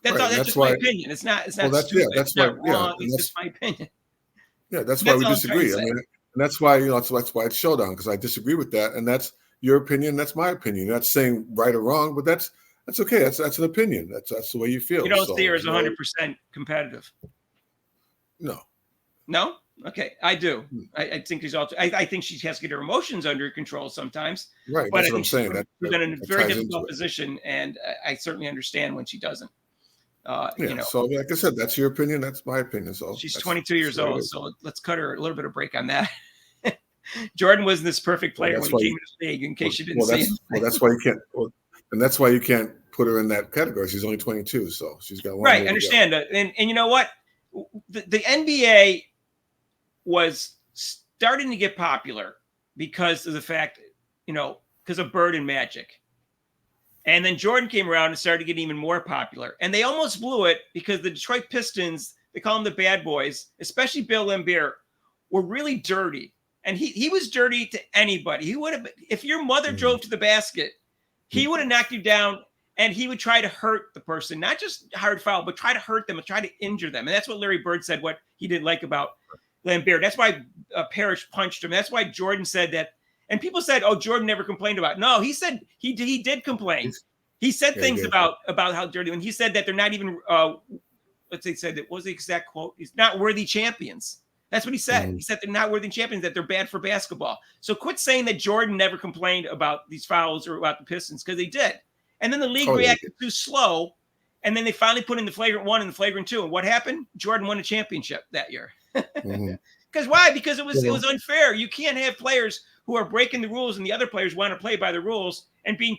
That's all. That's just my opinion. It's not stupid. It's not wrong. It's just my opinion. Yeah, that's why we disagree. I mean, and that's why that's why it's showdown, because I disagree with that, and that's your opinion. That's my opinion. That's saying right or wrong, but that's okay. That's an opinion. That's the way you feel. You don't see her as 100% competitive. No. Okay, I do. I think she's also. I think she has to get her emotions under control sometimes. Right. But that's what I'm saying. She's in a very difficult position, and I certainly understand when she doesn't. So like I said, that's your opinion. That's my opinion. So she's 22 years old. So let's cut her a little bit of break on that. Jordan wasn't this perfect player when he came into the league. In case you didn't see it. Well, that's why you can't. And that's why you can't put her in that category. She's only 22, so she's got one. Right. Understand. And you know what? The NBA was starting to get popular because of the fact, because of Bird and Magic. And then Jordan came around and started getting even more popular. And they almost blew it because the Detroit Pistons, they call them the bad boys, especially Bill Laimbeer, were really dirty. And he was dirty to anybody. He would have, if your mother drove to the basket, he would have knocked you down, and he would try to hurt the person, not just hard foul, but try to hurt them and try to injure them. And that's what Larry Bird said, what he didn't like about Laimbeer. That's why Parrish punched him. That's why Jordan said that. And people said, "Oh, Jordan never complained about it." No, he said he did complain. He said things about how dirty. And he said that they're not even. Let's say said that, what was the exact quote? He's not worthy champions. That's what he said. He said they're not worthy champions. That they're bad for basketball. So quit saying that Jordan never complained about these fouls or about the Pistons, because they did. And then the league reacted too slow, and then they finally put in the flagrant 1 and the flagrant 2. And what happened? Jordan won a championship that year. Because why? Because it was unfair. You can't have players who are breaking the rules and the other players want to play by the rules and being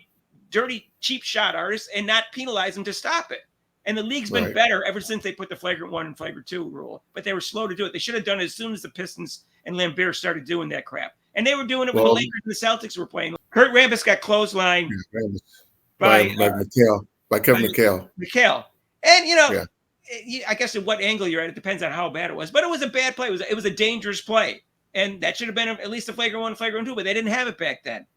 dirty, cheap shot artists and not penalize them to stop it. And the league's been better ever since they put the flagrant 1 and flagrant 2 rule. But they were slow to do it. They should have done it as soon as the Pistons and Laimbeer started doing that crap. And they were doing it when the Lakers and the Celtics were playing. Kurt Rambis got clotheslined by Kevin McHale. And, I guess at what angle you're at, it depends on how bad it was. But it was a bad play. It was a dangerous play. And that should have been at least a flagrant 1, flagrant 2, but they didn't have it back then.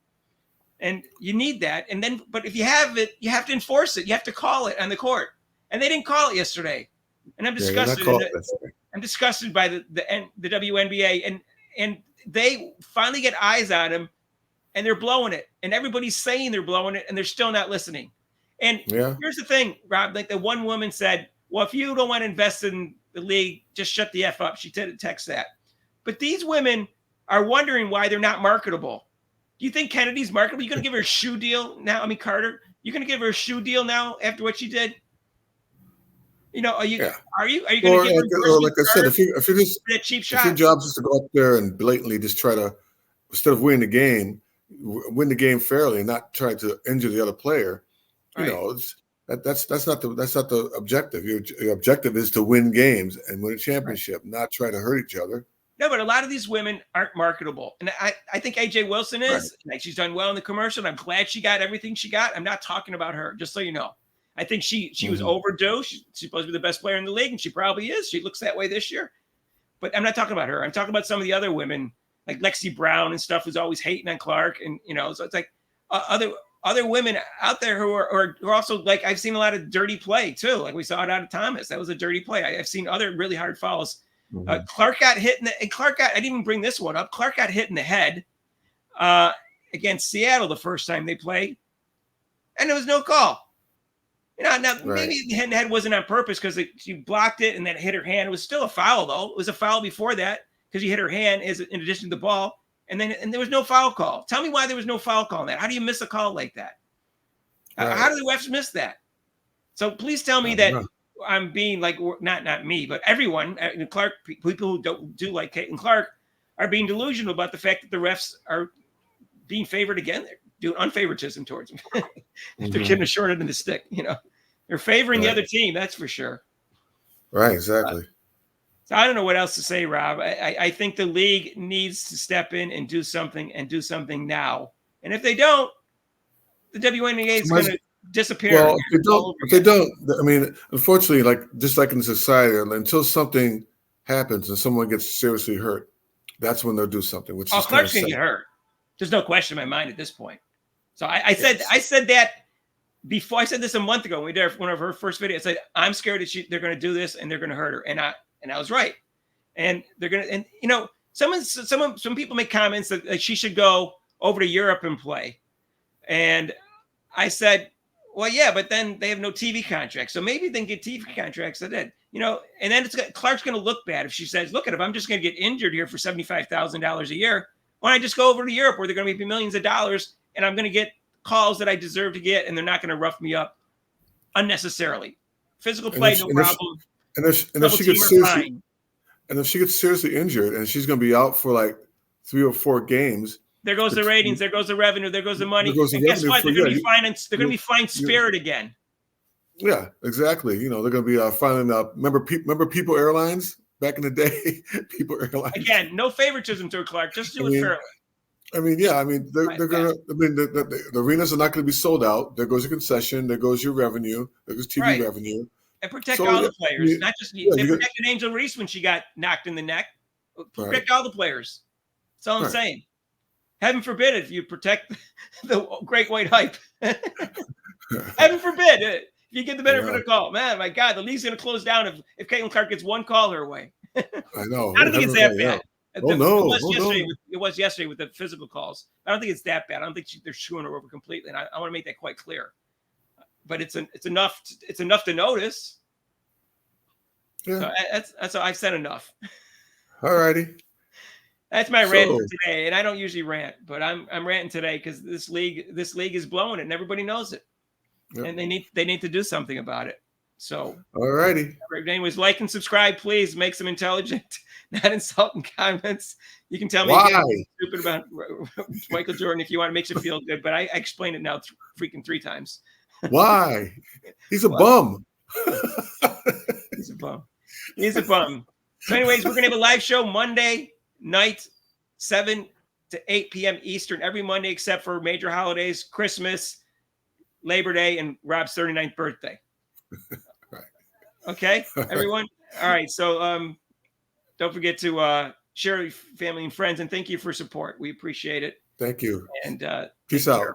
And you need that. And then, but if you have it, you have to enforce it. You have to call it on the court. And they didn't call it yesterday. And I'm disgusted. I'm disgusted by the WNBA. And they finally get eyes on him, and they're blowing it. And everybody's saying they're blowing it, and they're still not listening. And here's the thing, Rob, like the one woman said, well, if you don't want to invest in the league, just shut the F up. She did text that. But these women are wondering why they're not marketable. Do you think Kennedy's marketable? You going to give her a shoe deal now? I mean, Carter, you going to give her a shoe deal now after what she did? Are you going to give her like I said, if that cheap shot? If your job is to go up there and blatantly just try to, instead of winning the game, win the game fairly and not try to injure the other player. You Right. know, that's not the objective. Your objective is to win games and win a championship, not try to hurt each other. No, but a lot of these women aren't marketable. And I think AJ Wilson is. Like, she's done well in the commercial. And I'm glad she got everything she got. I'm not talking about her, just so you know. I think she was overdue. She's supposed to be the best player in the league, and she probably is. She looks that way this year. But I'm not talking about her. I'm talking about some of the other women, like Lexi Brown and stuff, who's always hating on Clark. And, you know, so it's like other women out there who are also, like, I've seen a lot of dirty play too. Like we saw it out of Thomas. That was a dirty play. I've seen other really hard fouls. Clark got hit I didn't even bring this one up. Clark got hit in the head against Seattle the first time they played, and there was no call. You know, now maybe the hit in the head wasn't on purpose because she blocked it and then hit her hand. It was still a foul, though. It was a foul before that because she hit her hand in addition to the ball, and there was no foul call. Tell me why there was no foul call on that. How do you miss a call like that? How do the refs miss that? So please tell me that I'm being like, not me, but everyone, Clark, people who don't do like Caitlin Clark are being delusional about the fact that the refs are being favored again. They're doing unfavoritism towards them. They're getting a short end of the stick, you know. They're favoring the other team, that's for sure. Right, exactly. So I don't know what else to say, Rob. I think the league needs to step in and do something now. And if they don't, the WNBA is going to disappear. Well, if they don't, I mean, unfortunately, like just like in society, until something happens and someone gets seriously hurt, that's when they'll do something. Which is Clark's going to get hurt. There's no question in my mind at this point. So I said that before. I said this a month ago when we did one of her first videos. I said I'm scared that they're going to do this and they're going to hurt her, and I was right. And they're going to, and you know, some people make comments that like she should go over to Europe and play, and I said, well, yeah, but then they have no TV contracts, so maybe they can get TV contracts. I did, you know, and then Clark's going to look bad if she says, look, if I'm just going to get injured here for $75,000 a year, why don't I just go over to Europe where they're going to be millions of dollars and I'm going to get calls that I deserve to get, and they're not going to rough me up unnecessarily. Physical play, no problem. If she gets seriously injured and she's going to be out for like 3 or 4 games, there goes the ratings, there goes the revenue, there goes the money. And guess what? They're going to be fined Spirit again. Yeah, exactly. You know, they're going to be filing out. Remember People Airlines back in the day? People Airlines. Again, no favoritism to Clark. Just do it fairly. I mean, yeah. I mean, they're going to. I mean, the arenas are not going to be sold out. There goes your concession. There goes your revenue. There goes TV revenue. And protect all the players, not just they protected Angel Reese when she got knocked in the neck. Protect all the players. That's all I'm saying. Heaven forbid if you protect the great white hype. Heaven forbid if you get the benefit of the call. Man, my God, the league's going to close down if Caitlin Clark gets one call her way. I know. I don't think it's that bad. It was yesterday with the physical calls. I don't think it's that bad. I don't think they're screwing her over completely. And I want to make that quite clear. But it's enough to notice. Yeah. So that's I've said enough. All righty. That's my rant for today, and I don't usually rant, but I'm ranting today because this league is blowing it, and everybody knows it, and they need to do something about it. So, all righty. Anyways, like and subscribe, please. Make some intelligent, not insulting comments. You can tell me stupid about Michael Jordan if you want. It makes you feel good, but I explained it now freaking 3 times. Why? He's a bum. He's a bum. He's a bum. So, anyways, we're gonna have a live show Monday night, 7 to 8 p.m. Eastern every Monday except for major holidays, Christmas, Labor Day, and Rob's 39th birthday. Right. Okay, everyone. All right. So don't forget to share with family and friends, and thank you for support. We appreciate it. Thank you. And peace out.